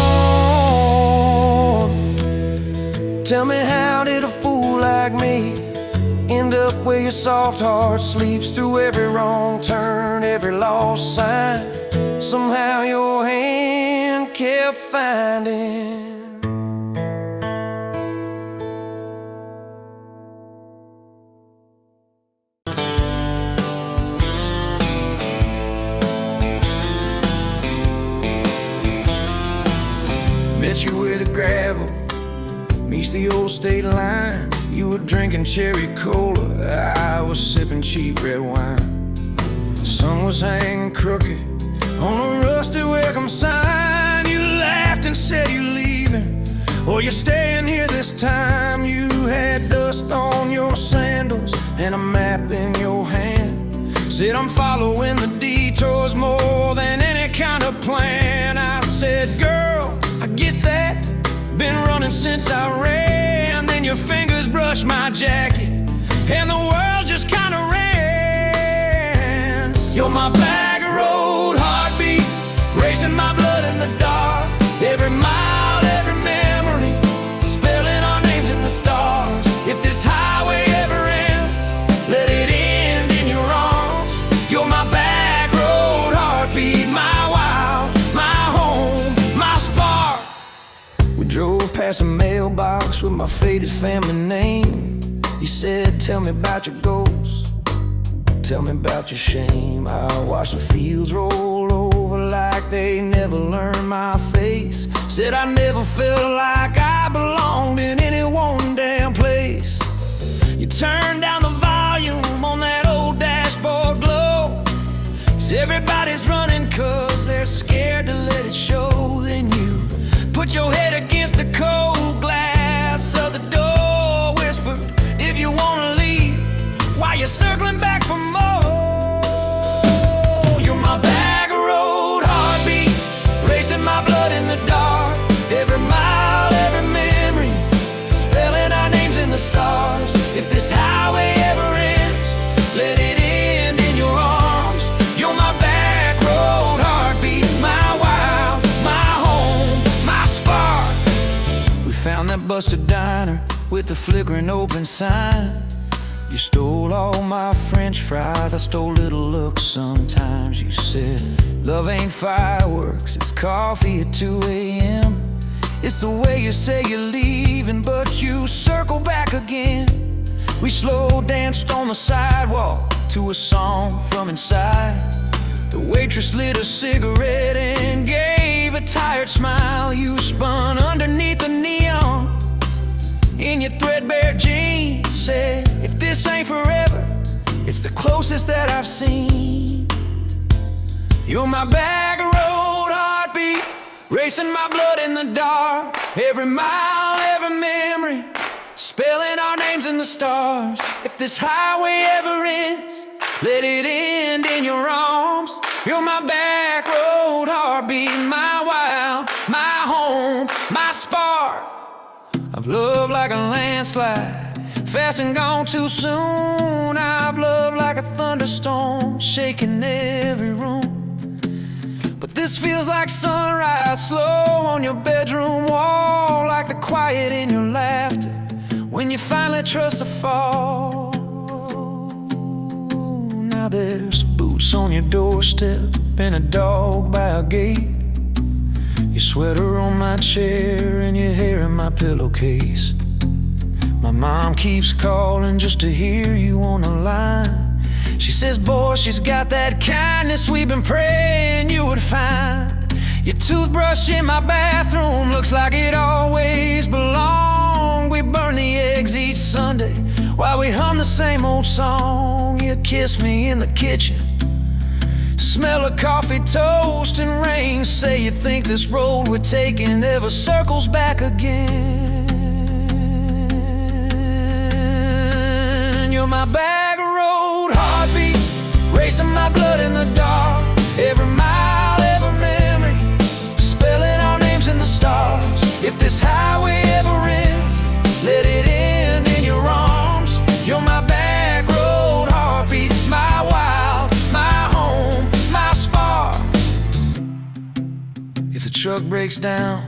Tell me, how did a fool like me end up where your soft heart sleeps through every wrong turn, every lost sign? Somehow your hand kept finding. Met you where the gravel meets the old state line. You were drinking cherry cola, I was sipping cheap red wine. The sun was hanging crooked on a rusty welcome sign. You laughed and said you're leaving, or you're staying here this time. You had dust on your sandals and a map in your hand. Said, I'm following the detours more than any kind of plan. I said, girl, I forget that. Been running since I ran. Then your fingers brushed my jacket, and the world just kinda ran. You're my back road heartbeat, racing my blood in the dark. Every mile, every memory, spelling our names in the stars. If this highway ever ends, let it end in your arms. You're my back road heartbeat, my wild, my home, my spark. We drove past a mailbox with my faded family name. You said, tell me about your goals, tell me about your shame. I watched the fields roll over like they never learned my face. Said I never felt like I belonged in any one damn place. You turned down the volume on that old dashboard glow. 'Cause everybody's running 'cause they're scared to let it show. Then you put your head against the cold glass of the door, whispered, if you wanna leave, why you circling back for more? You're my back road heartbeat, racing my blood in the dark. Every mile, every memory, spelling our names in the stars. If this highway ever ends, let it end in your arms. You're my back road heartbeat, my wild, my home, my spark. We found that busted diner with the flickering open sign. You stole all my French fries, I stole little looks sometimes. You said, love ain't fireworks, it's coffee at 2 a.m. It's the way you say you're leaving, but you circle back again. We slow danced on the sidewalk to a song from inside. The waitress lit a cigarette and gave a tired smile. You spun underneath the neon in your threadbare jeans. Said, if this ain't forever, it's the closest that I've seen. You're my back road heartbeat, racing my blood in the dark. Every mile, every memory, spelling our names in the stars. If this highway ever ends, let it end in your arms. You're my back road heartbeat, my wild, my home, my spark. I've loved like a landslide, fast and gone too soon. I've loved like a thunderstorm, shaking every room. But this feels like sunrise, slow on your bedroom wall, like the quiet in your laughter when you finally trust a fall. Now there's boots on your doorstep and a dog by a gate. Your sweater on my chair and your hair in my pillowcase. My mom keeps calling just to hear you on the line. She says, boy, she's got that kindness we've been praying you would find. Your toothbrush in my bathroom looks like it always belonged. We burn the eggs each Sunday while we hum the same old song. You kiss me in the kitchen, smell of coffee, toast, and rain. Say you think this road we're taking ever circles back again. You're my back road heartbeat, racing my blood in the dark. Every mile, every memory, spelling our names in the stars. If this highway ever ends, let it end in your arms. You're my back road heartbeat, my wild, my home, my spark. If the truck breaks down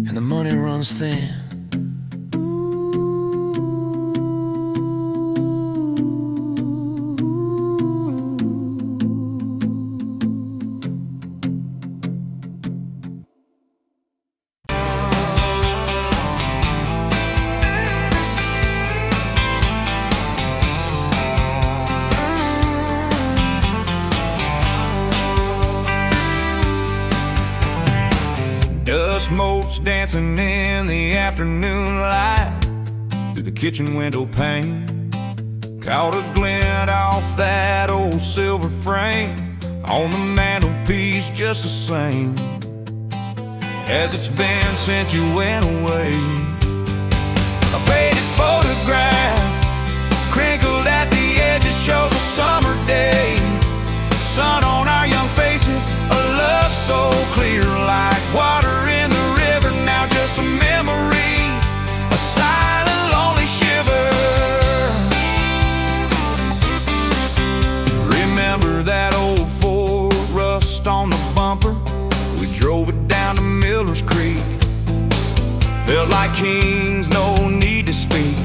and the money runs thin, Dust motes dancing in the afternoon light through the kitchen window pane. Caught a glint off that old silver frame on the mantelpiece, just the same as it's been since you went away. A faded photograph crinkled at the edges shows a summer day. Sun on our young faces, a love so bumper. We drove it down to Miller's Creek. Felt like kings, no need to speak.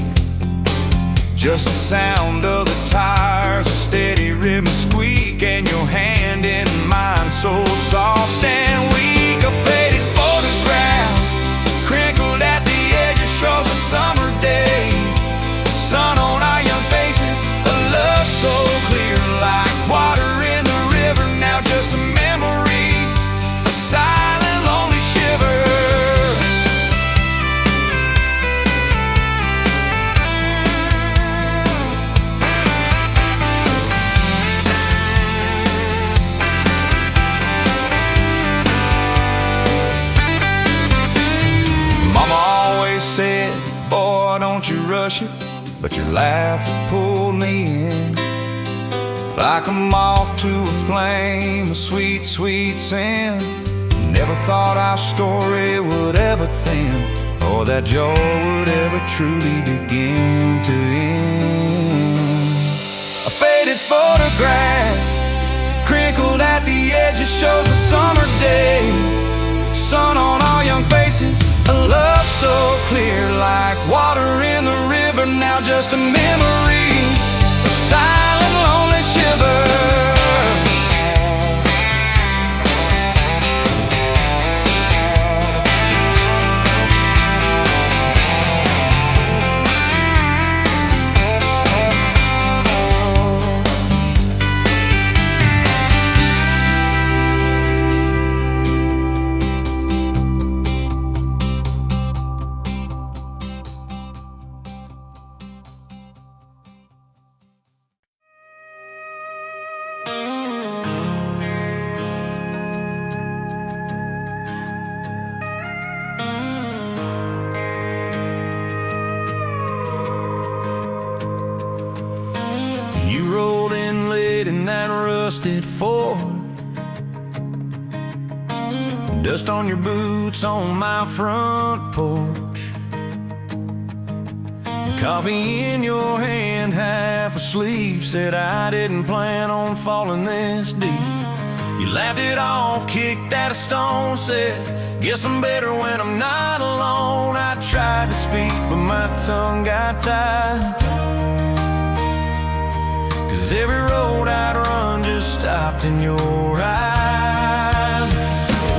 Just the sound of the tires, a steady rhythm squeak, and your hand in mine so soft and weak. A faded photograph, crinkled at the edges, shows a summer day. Sun on our young faces, a love so clear, like water in the river. Now just a memory, a silent, lonely shiver. Said, boy, don't you rush it, but your laugh pulled me in. Like a moth to a flame, a sweet, sweet sin. Never thought our story would ever thin, or that joy would ever truly begin to end. A faded photograph, crinkled at the edges, shows a summer day. Sun on our young faces, a love so clear, like water in the river. Now just a memory, a silent, lonely shiver. Rusted Ford, dust on your boots on my front porch, coffee in your hand, half asleep. Said I didn't plan on falling this deep. You laughed it off, kicked at a stone, said guess I'm better when I'm not alone. I tried to speak but my tongue got tied, 'cause every road I'd run just stopped in your eyes.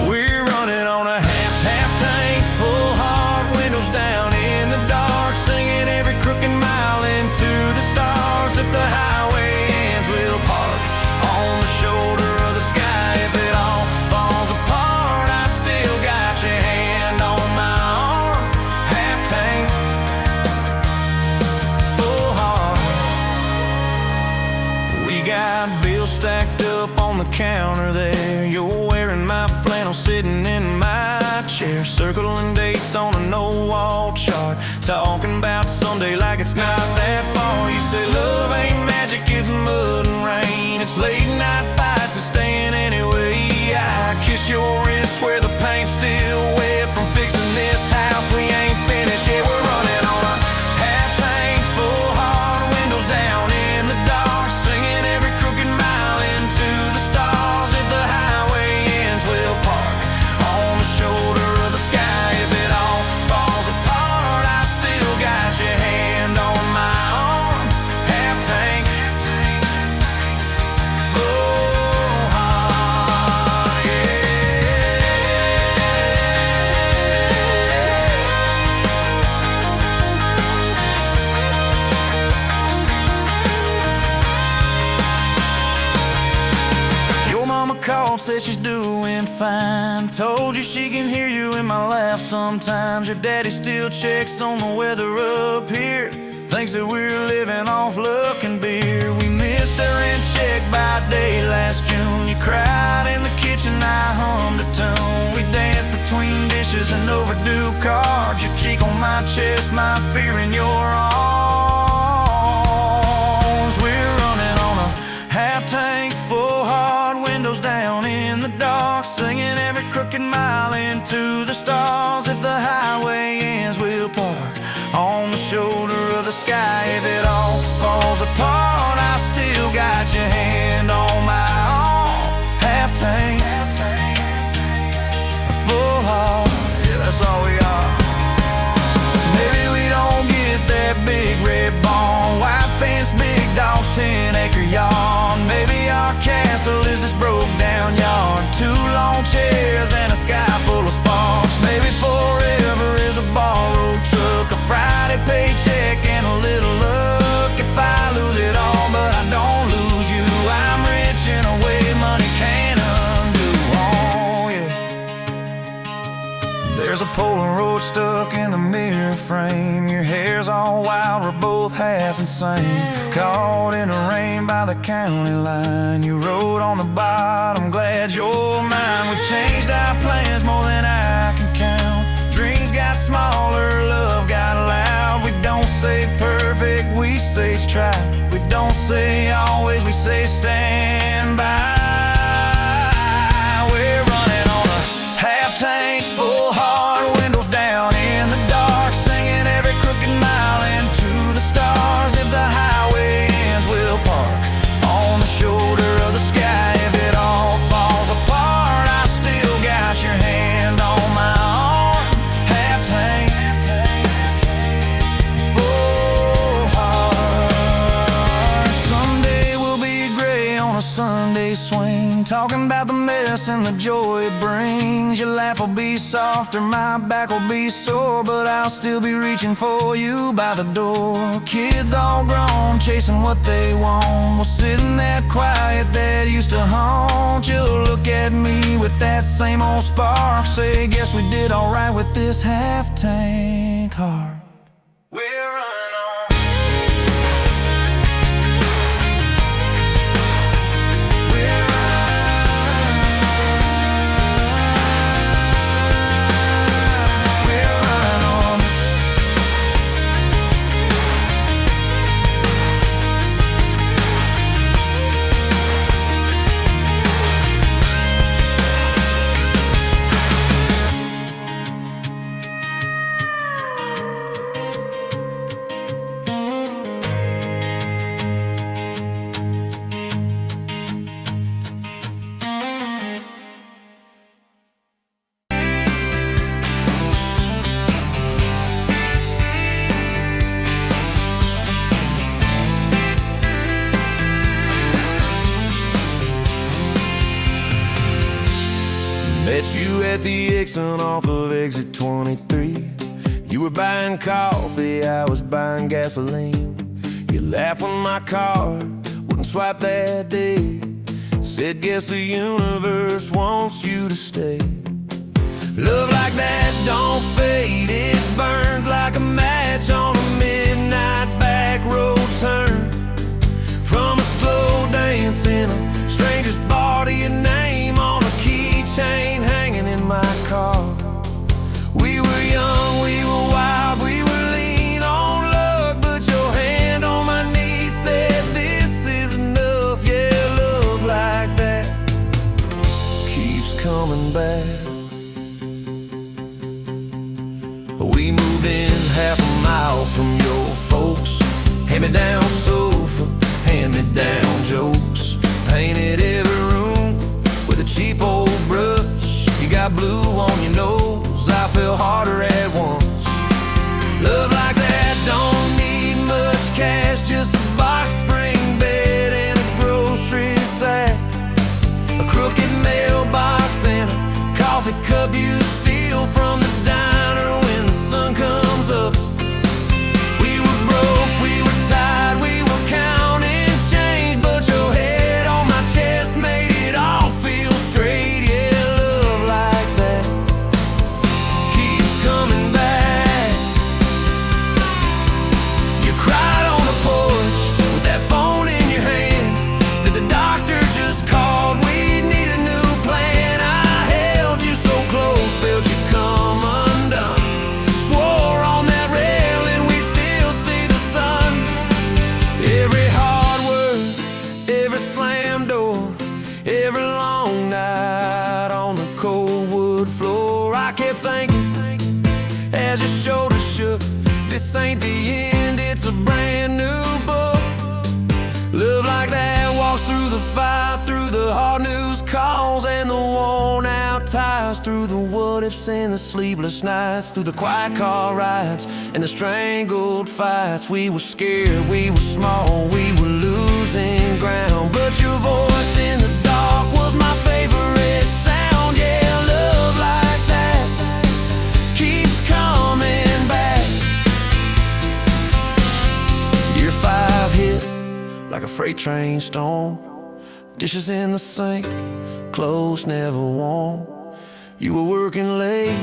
We're running on a half tank, full hard, windows down in the dark, singing every crooked mile into the stars. If the highway ends, we'll park on the shoulder of the sky. If it all falls apart, I still got your hand on my arm. Half tank, full heart. We got bills stacked up on the counter there. You're wearing my flannel, sitting in my chair, circling dates on a no-wall chart, talking about someday like it's not that far. You say love ain't magic, it's mud and rain. It's late night fights and staying anyway. I kiss your wrist where the paint's still wet from fixing this house. We ain't finished yet. We're running on a half tank, full hard, windows down in the dark, singing every crooked mile into the stars. If the highway ends, we'll park on the shoulder of the sky. If it all falls apart, I still got your hand on my arm. Half tank, full heart, yeah. Your mama called, said she's doing fine. Told you she can hear you in my laugh sometimes. Your daddy still checks on the weather up here, thinks that we're living off luck and beer. We missed our rent check by day last June. You cried in the kitchen, I hummed a tune. We danced between dishes and overdue cards, your cheek on my chest, my fear in your arms. We're running on a half tank, full hard, windows down in the dark, singing every crooked mile into the stars. If the highway ends, we'll park on the shoulder of the sky. If it all falls apart, I still got your hand on my arm. Half tank, There's a Polaroid stuck in the mirror frame. Your hair's all wild, we're both half insane. Caught in the rain by the county line. You wrote on the bottom, glad you're mine. We've changed our plans more than I can count. Dreams got smaller, love got loud. We don't say perfect, we say try. We don't say always, we say stand by. We're running on a half tank, full heart, windows down in the dark, singing every crooked mile into the stars. If the highway ends, we'll park on the shoulder of the sky. If it all falls apart, I still got your hand on my arm. Half tank, full heart. Someday we'll be gray on a Sunday swing, talking about the mess and the joy it brings. Your laugh will be softer, my back will be sore, but I'll still be reaching for you by the door. Kids all grown, chasing what they want. We'll sit in that quiet that used to haunt. You'll look at me with that same old spark, say, guess we did alright with this half-tank heart. We're running on. Met you at the exit off of exit 23. You were buying coffee, I was buying gasoline. You laughed when my card wouldn't swipe that day. Said, guess the universe wants you to stay. Love like that don't fade, it burns like a match on a midnight back road turn. From a slow dance in a stranger's bar to your name on a keychain hanging in my car. We were young, we were wild, we were lean on luck, but your hand on my knee said this is enough. Yeah, love like that keeps coming back. We moved in half a mile from your folks. Hand-me-down sofa, hand-me-down jokes. Painted every room with a cheap old brush. You got blue on your nose, I fell harder at once. Love like that don't need much cash, just a box spring bed and a grocery sack, a crooked mailbox and a coffee cup you steal from the diner when the sun comes up. We were broke, we were tired, we were counting change, but your head on my chest made it all feel straight. Yeah, love like that keeps coming back. You cried on the porch with that phone in your hand, said the doctor just called, we need a new plan. I held you so close, felt you come undone. Swore on that railing we still see the sun. Every hard word, every slam door, every long night on the cold wood floor. I kept thinking as your shoulders shook, this ain't the end, it's a brand new book. Love like that walks through the fire, through the hard news calls and the worn out tires, through the what ifs and the sleepless nights, through the quiet car rides and the strangled fights. We were scared, we were small, we were losing ground, but your voice in the dark was my favorite sound. Yeah, love like that keeps coming back. Year 5 hit like a freight train storm. Dishes in the sink, clothes never warm. You were working late,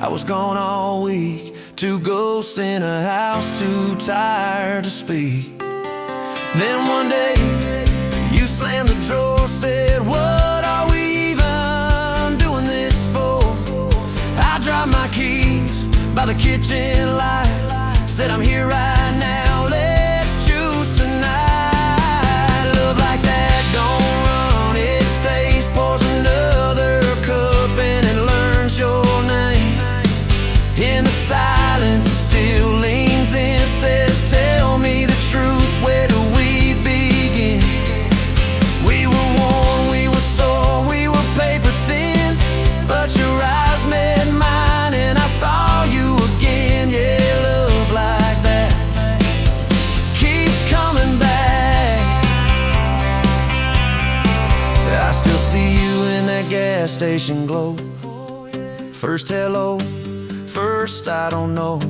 I was gone all week. Two ghosts in a house, too tired to speak. Then one day, you slammed the door, said, what are we even doing this for? I dropped my keys by the kitchen light, said I'm here right now, let's choose tonight. Love like that don't run, it stays, pours another cup and it learns your name. In the silence it still leans in, says tell me the truth, where do we begin? We were worn, we were sore, we were paper thin, but your eyes met mine and I saw you again. Yeah, love like that keeps coming back. I still see you in that gas station glow. First hello, first I don't know.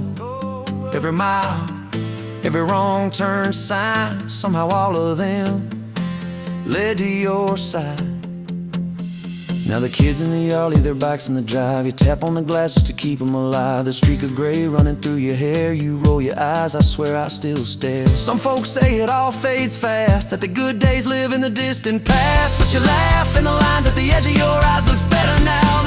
Every mile, every wrong turn sign, somehow all of them led to your side. Now the kids in the yard leave their bikes in the drive. You tap on the glass just to keep them alive. The streak of gray running through your hair. You roll your eyes, I swear I still stare. Some folks say it all fades fast, that the good days live in the distant past, but you laugh and the lines at the edge of your eyes looks better now.